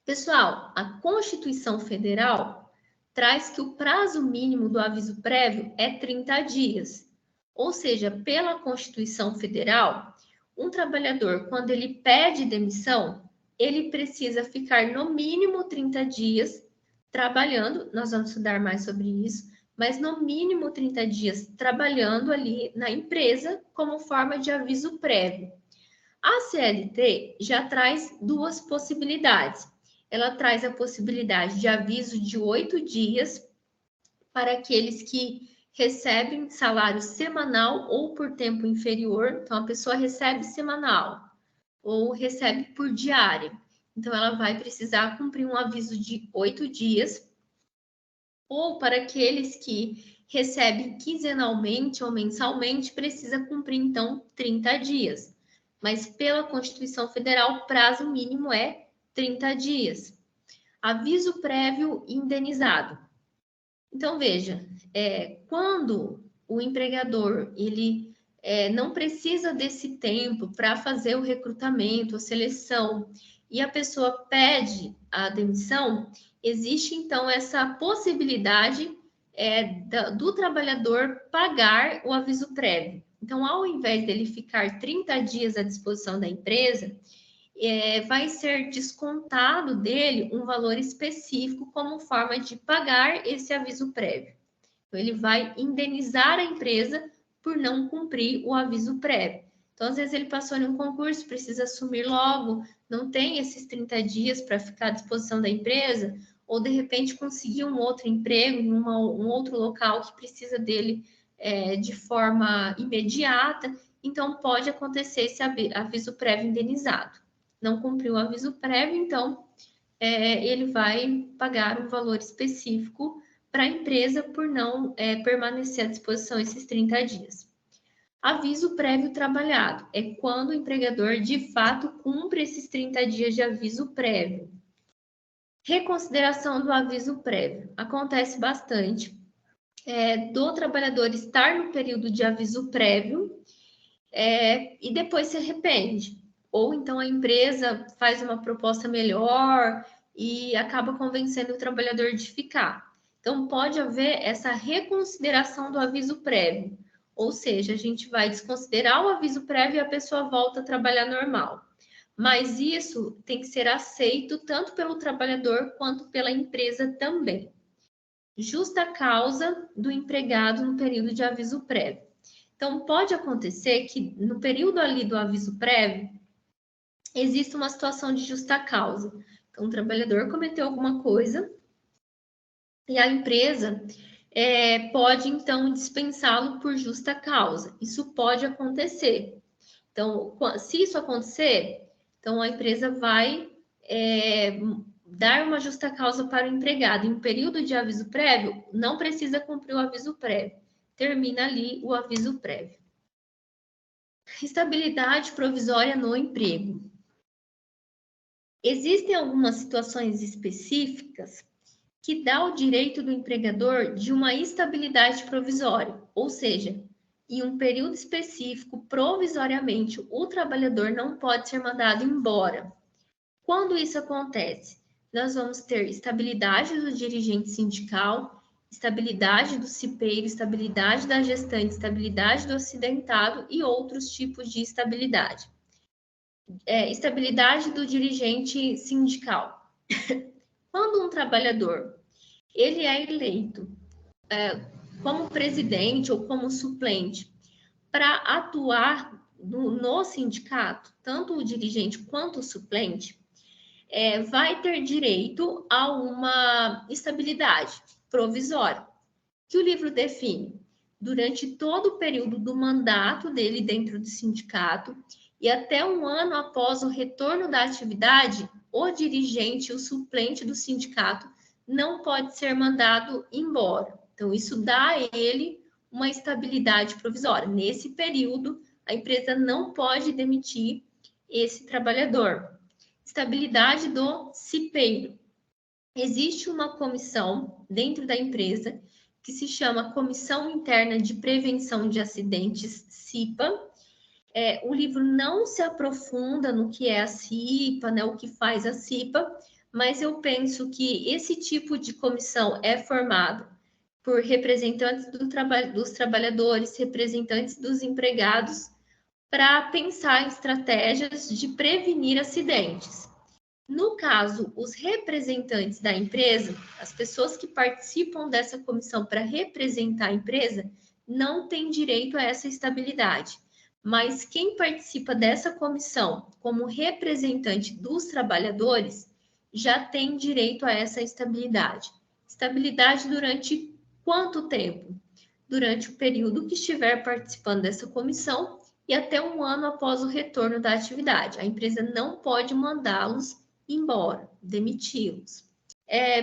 Pessoal, a Constituição Federal traz que o prazo mínimo do aviso prévio é 30 dias. Ou seja, pela Constituição Federal, um trabalhador, quando ele pede demissão, ele precisa ficar no mínimo 30 dias trabalhando, nós vamos estudar mais sobre isso, mas no mínimo 30 dias trabalhando ali na empresa como forma de aviso prévio. A CLT já traz duas possibilidades. Ela traz a possibilidade de aviso de 8 dias para aqueles que recebem salário semanal ou por tempo inferior. Então, a pessoa recebe semanal ou recebe por diária. Então, ela vai precisar cumprir um aviso de 8 dias. Ou para aqueles que recebem quinzenalmente ou mensalmente, precisa cumprir, então, 30 dias. Mas, pela Constituição Federal, o prazo mínimo é 30 dias. Aviso prévio indenizado. Então, veja, quando o empregador ele não precisa desse tempo para fazer o recrutamento, a seleção, e a pessoa pede a demissão, existe então essa possibilidade do trabalhador pagar o aviso prévio. Então, ao invés dele ficar 30 dias à disposição da empresa, vai ser descontado dele um valor específico como forma de pagar esse aviso prévio. Então, ele vai indenizar a empresa por não cumprir o aviso prévio. Então, às vezes, ele passou em um concurso, precisa assumir logo, não tem esses 30 dias para ficar à disposição da empresa, ou, de repente, conseguir um outro emprego em um outro local que precisa dele de forma imediata. Então, pode acontecer esse aviso prévio indenizado. Não cumpriu o aviso prévio, então, ele vai pagar um valor específico para a empresa por não permanecer à disposição esses 30 dias. Aviso prévio trabalhado é quando o empregador de fato cumpre esses 30 dias de aviso prévio. Reconsideração do aviso prévio acontece bastante. Do trabalhador estar no período de aviso prévio e depois se arrepende. Ou então a empresa faz uma proposta melhor e acaba convencendo o trabalhador de ficar. Então, pode haver essa reconsideração do aviso prévio. Ou seja, a gente vai desconsiderar o aviso prévio e a pessoa volta a trabalhar normal. Mas isso tem que ser aceito tanto pelo trabalhador quanto pela empresa também. Justa causa do empregado no período de aviso prévio. Então, pode acontecer que no período ali do aviso prévio, existe uma situação de justa causa. Então, o trabalhador cometeu alguma coisa e a empresa pode, então, dispensá-lo por justa causa. Isso pode acontecer. Então, se isso acontecer, então a empresa vai dar uma justa causa para o empregado. Em um período de aviso prévio, não precisa cumprir o aviso prévio. Termina ali o aviso prévio. Estabilidade provisória no emprego. Existem algumas situações específicas que dá o direito do empregador de uma estabilidade provisória, ou seja, em um período específico, provisoriamente, o trabalhador não pode ser mandado embora. Quando isso acontece? Nós vamos ter estabilidade do dirigente sindical, estabilidade do cipeiro, estabilidade da gestante, estabilidade do acidentado e outros tipos de estabilidade. Estabilidade do dirigente sindical. Quando um trabalhador ele é eleito como presidente ou como suplente para atuar no sindicato, tanto o dirigente quanto o suplente, vai ter direito a uma estabilidade provisória, que o livro define durante todo o período do mandato dele dentro do sindicato e até um ano após o retorno da atividade, o dirigente, o suplente do sindicato, não pode ser mandado embora. Então, isso dá a ele uma estabilidade provisória. Nesse período, a empresa não pode demitir esse trabalhador. Estabilidade do cipeiro. Existe uma comissão dentro da empresa que se chama Comissão Interna de Prevenção de Acidentes, CIPA. O livro não se aprofunda no que é a CIPA, né, o que faz a CIPA, mas eu penso que esse tipo de comissão é formado por representantes dos trabalhadores, representantes dos empregados, para pensar em estratégias de prevenir acidentes. No caso, os representantes da empresa, as pessoas que participam dessa comissão para representar a empresa, não têm direito a essa estabilidade. Mas quem participa dessa comissão como representante dos trabalhadores já tem direito a essa estabilidade. Estabilidade durante quanto tempo? Durante o período que estiver participando dessa comissão e até um ano após o retorno da atividade. A empresa não pode mandá-los embora, demiti-los.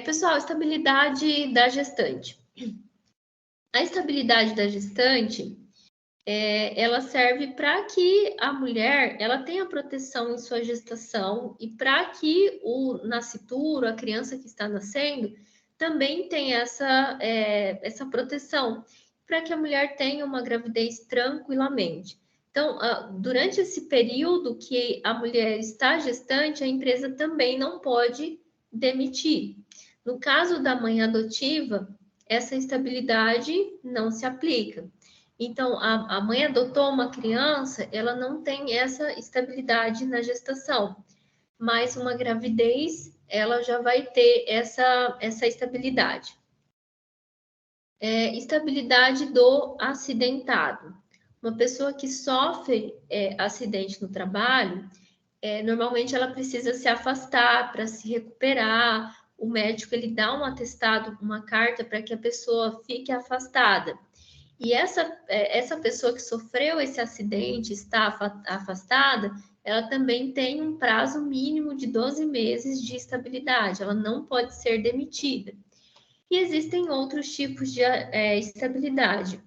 Pessoal, estabilidade da gestante. A estabilidade da gestante, ela serve para que a mulher ela tenha proteção em sua gestação e para que o nascituro, a criança que está nascendo, também tenha essa proteção, para que a mulher tenha uma gravidez tranquilamente. Então, durante esse período que a mulher está gestante, a empresa também não pode demitir. No caso da mãe adotiva, essa estabilidade não se aplica. Então, a mãe adotou uma criança, ela não tem essa estabilidade na gestação, mas uma gravidez, ela já vai ter essa estabilidade. Estabilidade do acidentado. Uma pessoa que sofre acidente no trabalho, normalmente ela precisa se afastar para se recuperar. O médico ele dá um atestado, uma carta para que a pessoa fique afastada. E essa pessoa que sofreu esse acidente, está afastada, ela também tem um prazo mínimo de 12 meses de estabilidade, ela não pode ser demitida. E existem outros tipos de estabilidade.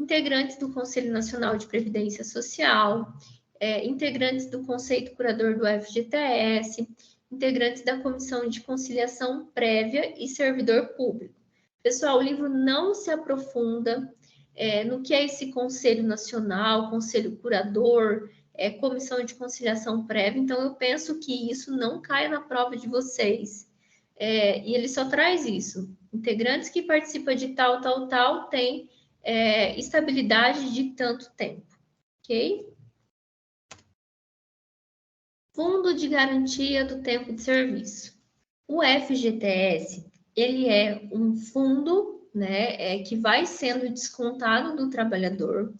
Integrantes do Conselho Nacional de Previdência Social, integrantes do Conceito Curador do FGTS, integrantes da Comissão de Conciliação Prévia e servidor público. Pessoal, o livro não se aprofunda no que é esse Conselho Nacional, Conselho Curador, Comissão de Conciliação Prévia, então eu penso que isso não cai na prova de vocês. E ele só traz isso. Integrantes que participam de tal, têm estabilidade de tanto tempo, ok? Fundo de Garantia do Tempo de Serviço. O FGTS, ele é um fundo, né, que vai sendo descontado do trabalhador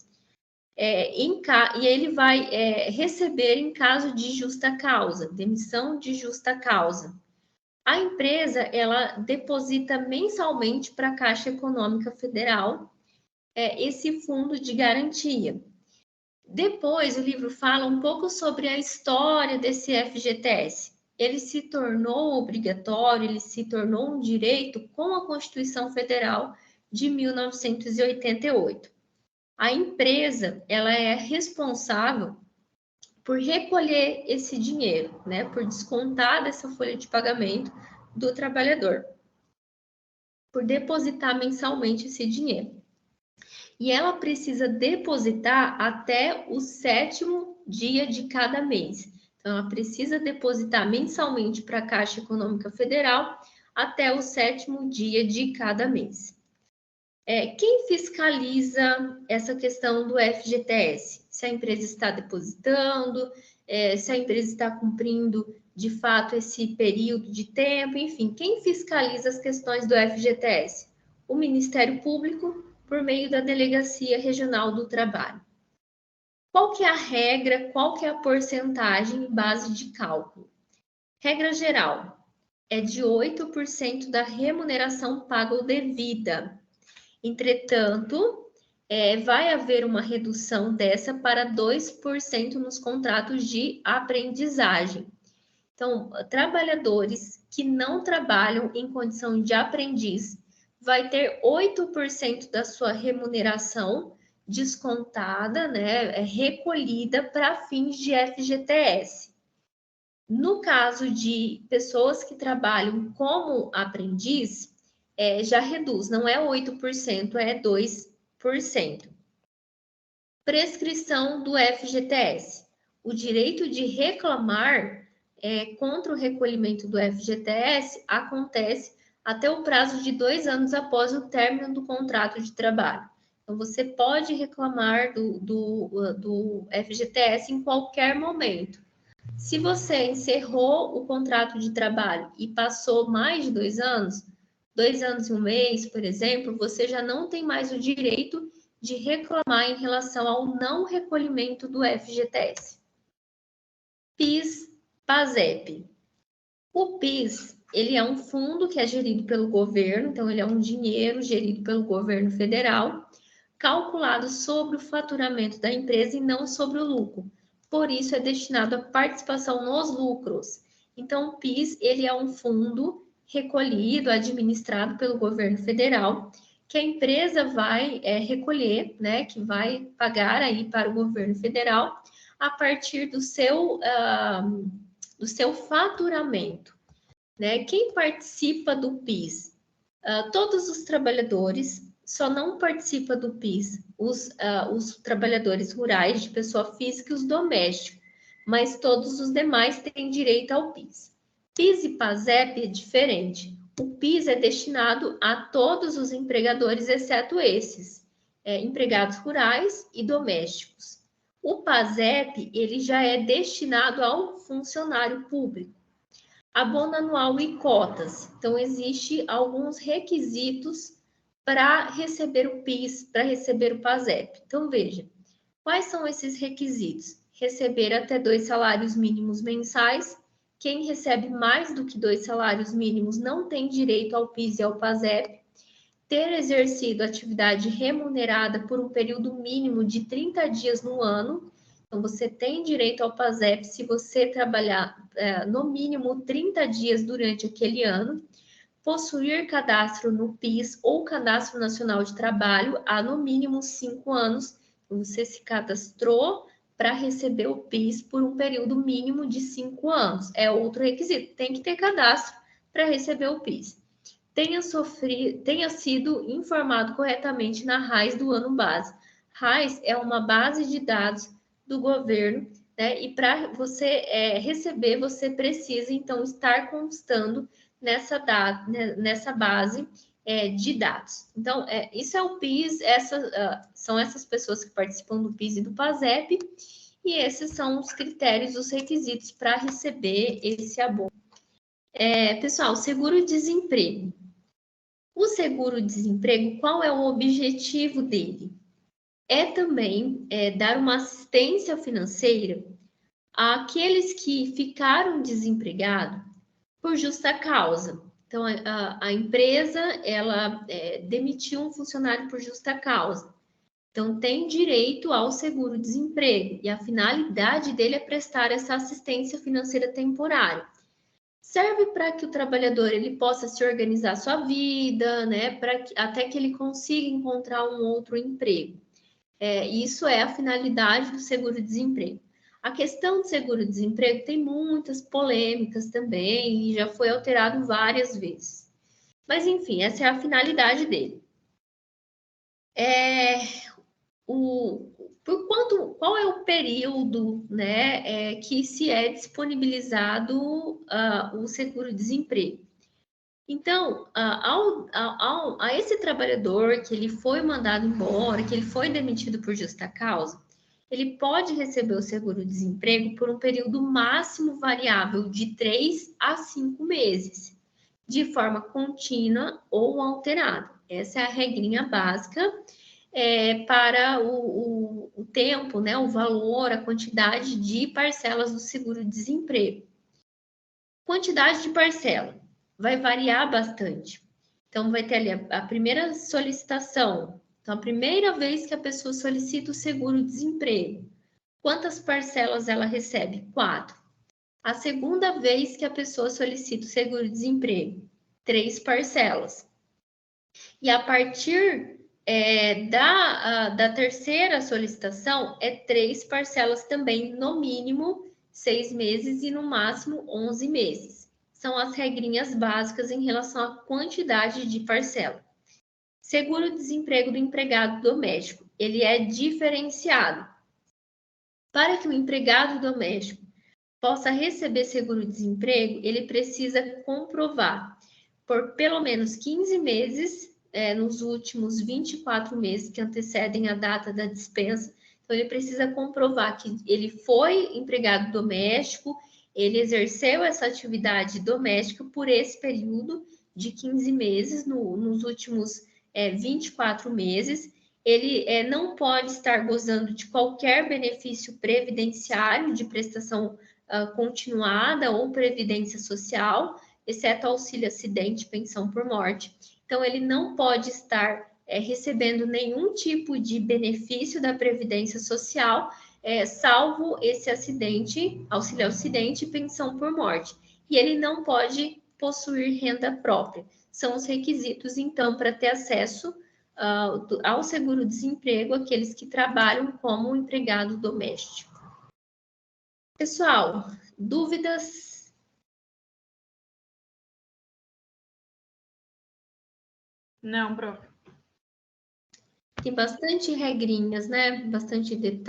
e ele vai receber em caso de justa causa, demissão de justa causa. A empresa, ela deposita mensalmente para a Caixa Econômica Federal esse fundo de garantia. Depois, o livro fala um pouco sobre a história desse FGTS. Ele se tornou obrigatório, ele se tornou um direito com a Constituição Federal de 1988. A empresa, ela é responsável por recolher esse dinheiro, né, por descontar dessa folha de pagamento do trabalhador, por depositar mensalmente esse dinheiro. E ela precisa depositar até o 7º dia de cada mês. Então, ela precisa depositar mensalmente para a Caixa Econômica Federal até o 7º dia de cada mês. Quem fiscaliza essa questão do FGTS? Se a empresa está depositando, se a empresa está cumprindo de fato esse período de tempo, enfim, quem fiscaliza as questões do FGTS? O Ministério Público, por meio da Delegacia Regional do Trabalho. Qual que é a regra, qual que é a porcentagem em base de cálculo? Regra geral, é de 8% da remuneração paga ou devida. Entretanto, vai haver uma redução dessa para 2% nos contratos de aprendizagem. Então, trabalhadores que não trabalham em condição de aprendiz vai ter 8% da sua remuneração descontada, né, recolhida para fins de FGTS. No caso de pessoas que trabalham como aprendiz, já reduz, não é 8%, é 2%. Prescrição do FGTS. O direito de reclamar contra o recolhimento do FGTS acontece até o prazo de 2 anos após o término do contrato de trabalho. Então, você pode reclamar do FGTS em qualquer momento. Se você encerrou o contrato de trabalho e passou mais de 2 anos, 2 anos e 1 mês, por exemplo, você já não tem mais o direito de reclamar em relação ao não recolhimento do FGTS. PIS, PASEP. O PIS, ele é um fundo que é gerido pelo governo, então ele é um dinheiro gerido pelo governo federal, calculado sobre o faturamento da empresa e não sobre o lucro. Por isso é destinado à participação nos lucros. Então, o PIS, ele é um fundo recolhido, administrado pelo governo federal, que a empresa vai recolher, né, que vai pagar aí para o governo federal a partir do seu faturamento, né? Quem participa do PIS? Todos os trabalhadores, só não participa do PIS os trabalhadores rurais de pessoa física e os domésticos, mas todos os demais têm direito ao PIS. PIS e PASEP é diferente. O PIS é destinado a todos os empregadores, exceto esses, empregados rurais e domésticos. O PASEP, ele já é destinado ao funcionário público. Abono anual e cotas. Então, existe alguns requisitos para receber o PIS, para receber o PASEP. Então, veja, Quais são esses requisitos? Receber até 2 salários mínimos mensais. Quem recebe mais do que 2 salários mínimos não tem direito ao PIS e ao PASEP. Ter exercido atividade remunerada por um período mínimo de 30 dias no ano. Então, você tem direito ao PASEP se você trabalhar no mínimo 30 dias durante aquele ano. Possuir cadastro no PIS ou Cadastro Nacional de Trabalho há no mínimo 5 anos. Você se cadastrou para receber o PIS por um período mínimo de 5 anos. É outro requisito, tem que ter cadastro para receber o PIS. Tenha sido informado corretamente na RAIS do ano base. RAIS é uma base de dados do governo, né? E para você receber, você precisa, então, estar constando nessa base de dados. Então, isso é o PIS, são essas pessoas que participam do PIS e do PASEP, e esses são os critérios, os requisitos para receber esse abono. Pessoal, seguro-desemprego. O seguro-desemprego, qual é o objetivo dele? É também dar uma assistência financeira àqueles que ficaram desempregados por justa causa. Então, a empresa, ela demitiu um funcionário por justa causa. Então, tem direito ao seguro-desemprego. E a finalidade dele é prestar essa assistência financeira temporária. Serve para que o trabalhador ele possa se organizar a sua vida, né? Até que ele consiga encontrar um outro emprego. Isso é a finalidade do seguro-desemprego. A questão do seguro-desemprego tem muitas polêmicas também e já foi alterado várias vezes. Mas, enfim, essa é a finalidade dele. Qual é o período, né, que se é disponibilizado o seguro-desemprego? Então, a esse trabalhador que ele foi mandado embora, que ele foi demitido por justa causa, ele pode receber o seguro-desemprego por um período máximo variável de 3 a 5 meses, de forma contínua ou alterada. Essa é a regrinha básica para o tempo, né, o valor, a quantidade de parcelas do seguro-desemprego. Quantidade de parcela vai variar bastante. Então, vai ter ali a primeira solicitação. Então, a primeira vez que a pessoa solicita o seguro-desemprego, quantas parcelas ela recebe? 4. A segunda vez que a pessoa solicita o seguro-desemprego, 3 parcelas. E a partir da terceira solicitação, 3 parcelas também, no mínimo 6 meses e no máximo 11 meses. São as regrinhas básicas em relação à quantidade de parcela. Seguro-desemprego do empregado doméstico, ele é diferenciado. Para que o empregado doméstico possa receber seguro-desemprego, ele precisa comprovar por pelo menos 15 meses, nos últimos 24 meses que antecedem a data da dispensa. Então, ele precisa comprovar que ele foi empregado doméstico, ele exerceu essa atividade doméstica por esse período de 15 meses, nos últimos 24 meses. Ele não pode estar gozando de qualquer benefício previdenciário de prestação continuada ou previdência social, exceto auxílio acidente, pensão por morte. Então, ele não pode estar recebendo nenhum tipo de benefício da previdência social, salvo esse acidente, auxílio acidente e pensão por morte. E ele não pode possuir renda própria. São os requisitos, então, para ter acesso ao seguro-desemprego, aqueles que trabalham como empregado doméstico. Pessoal, dúvidas? Não, prof. Tem bastante regrinhas, né? Bastante detalhes.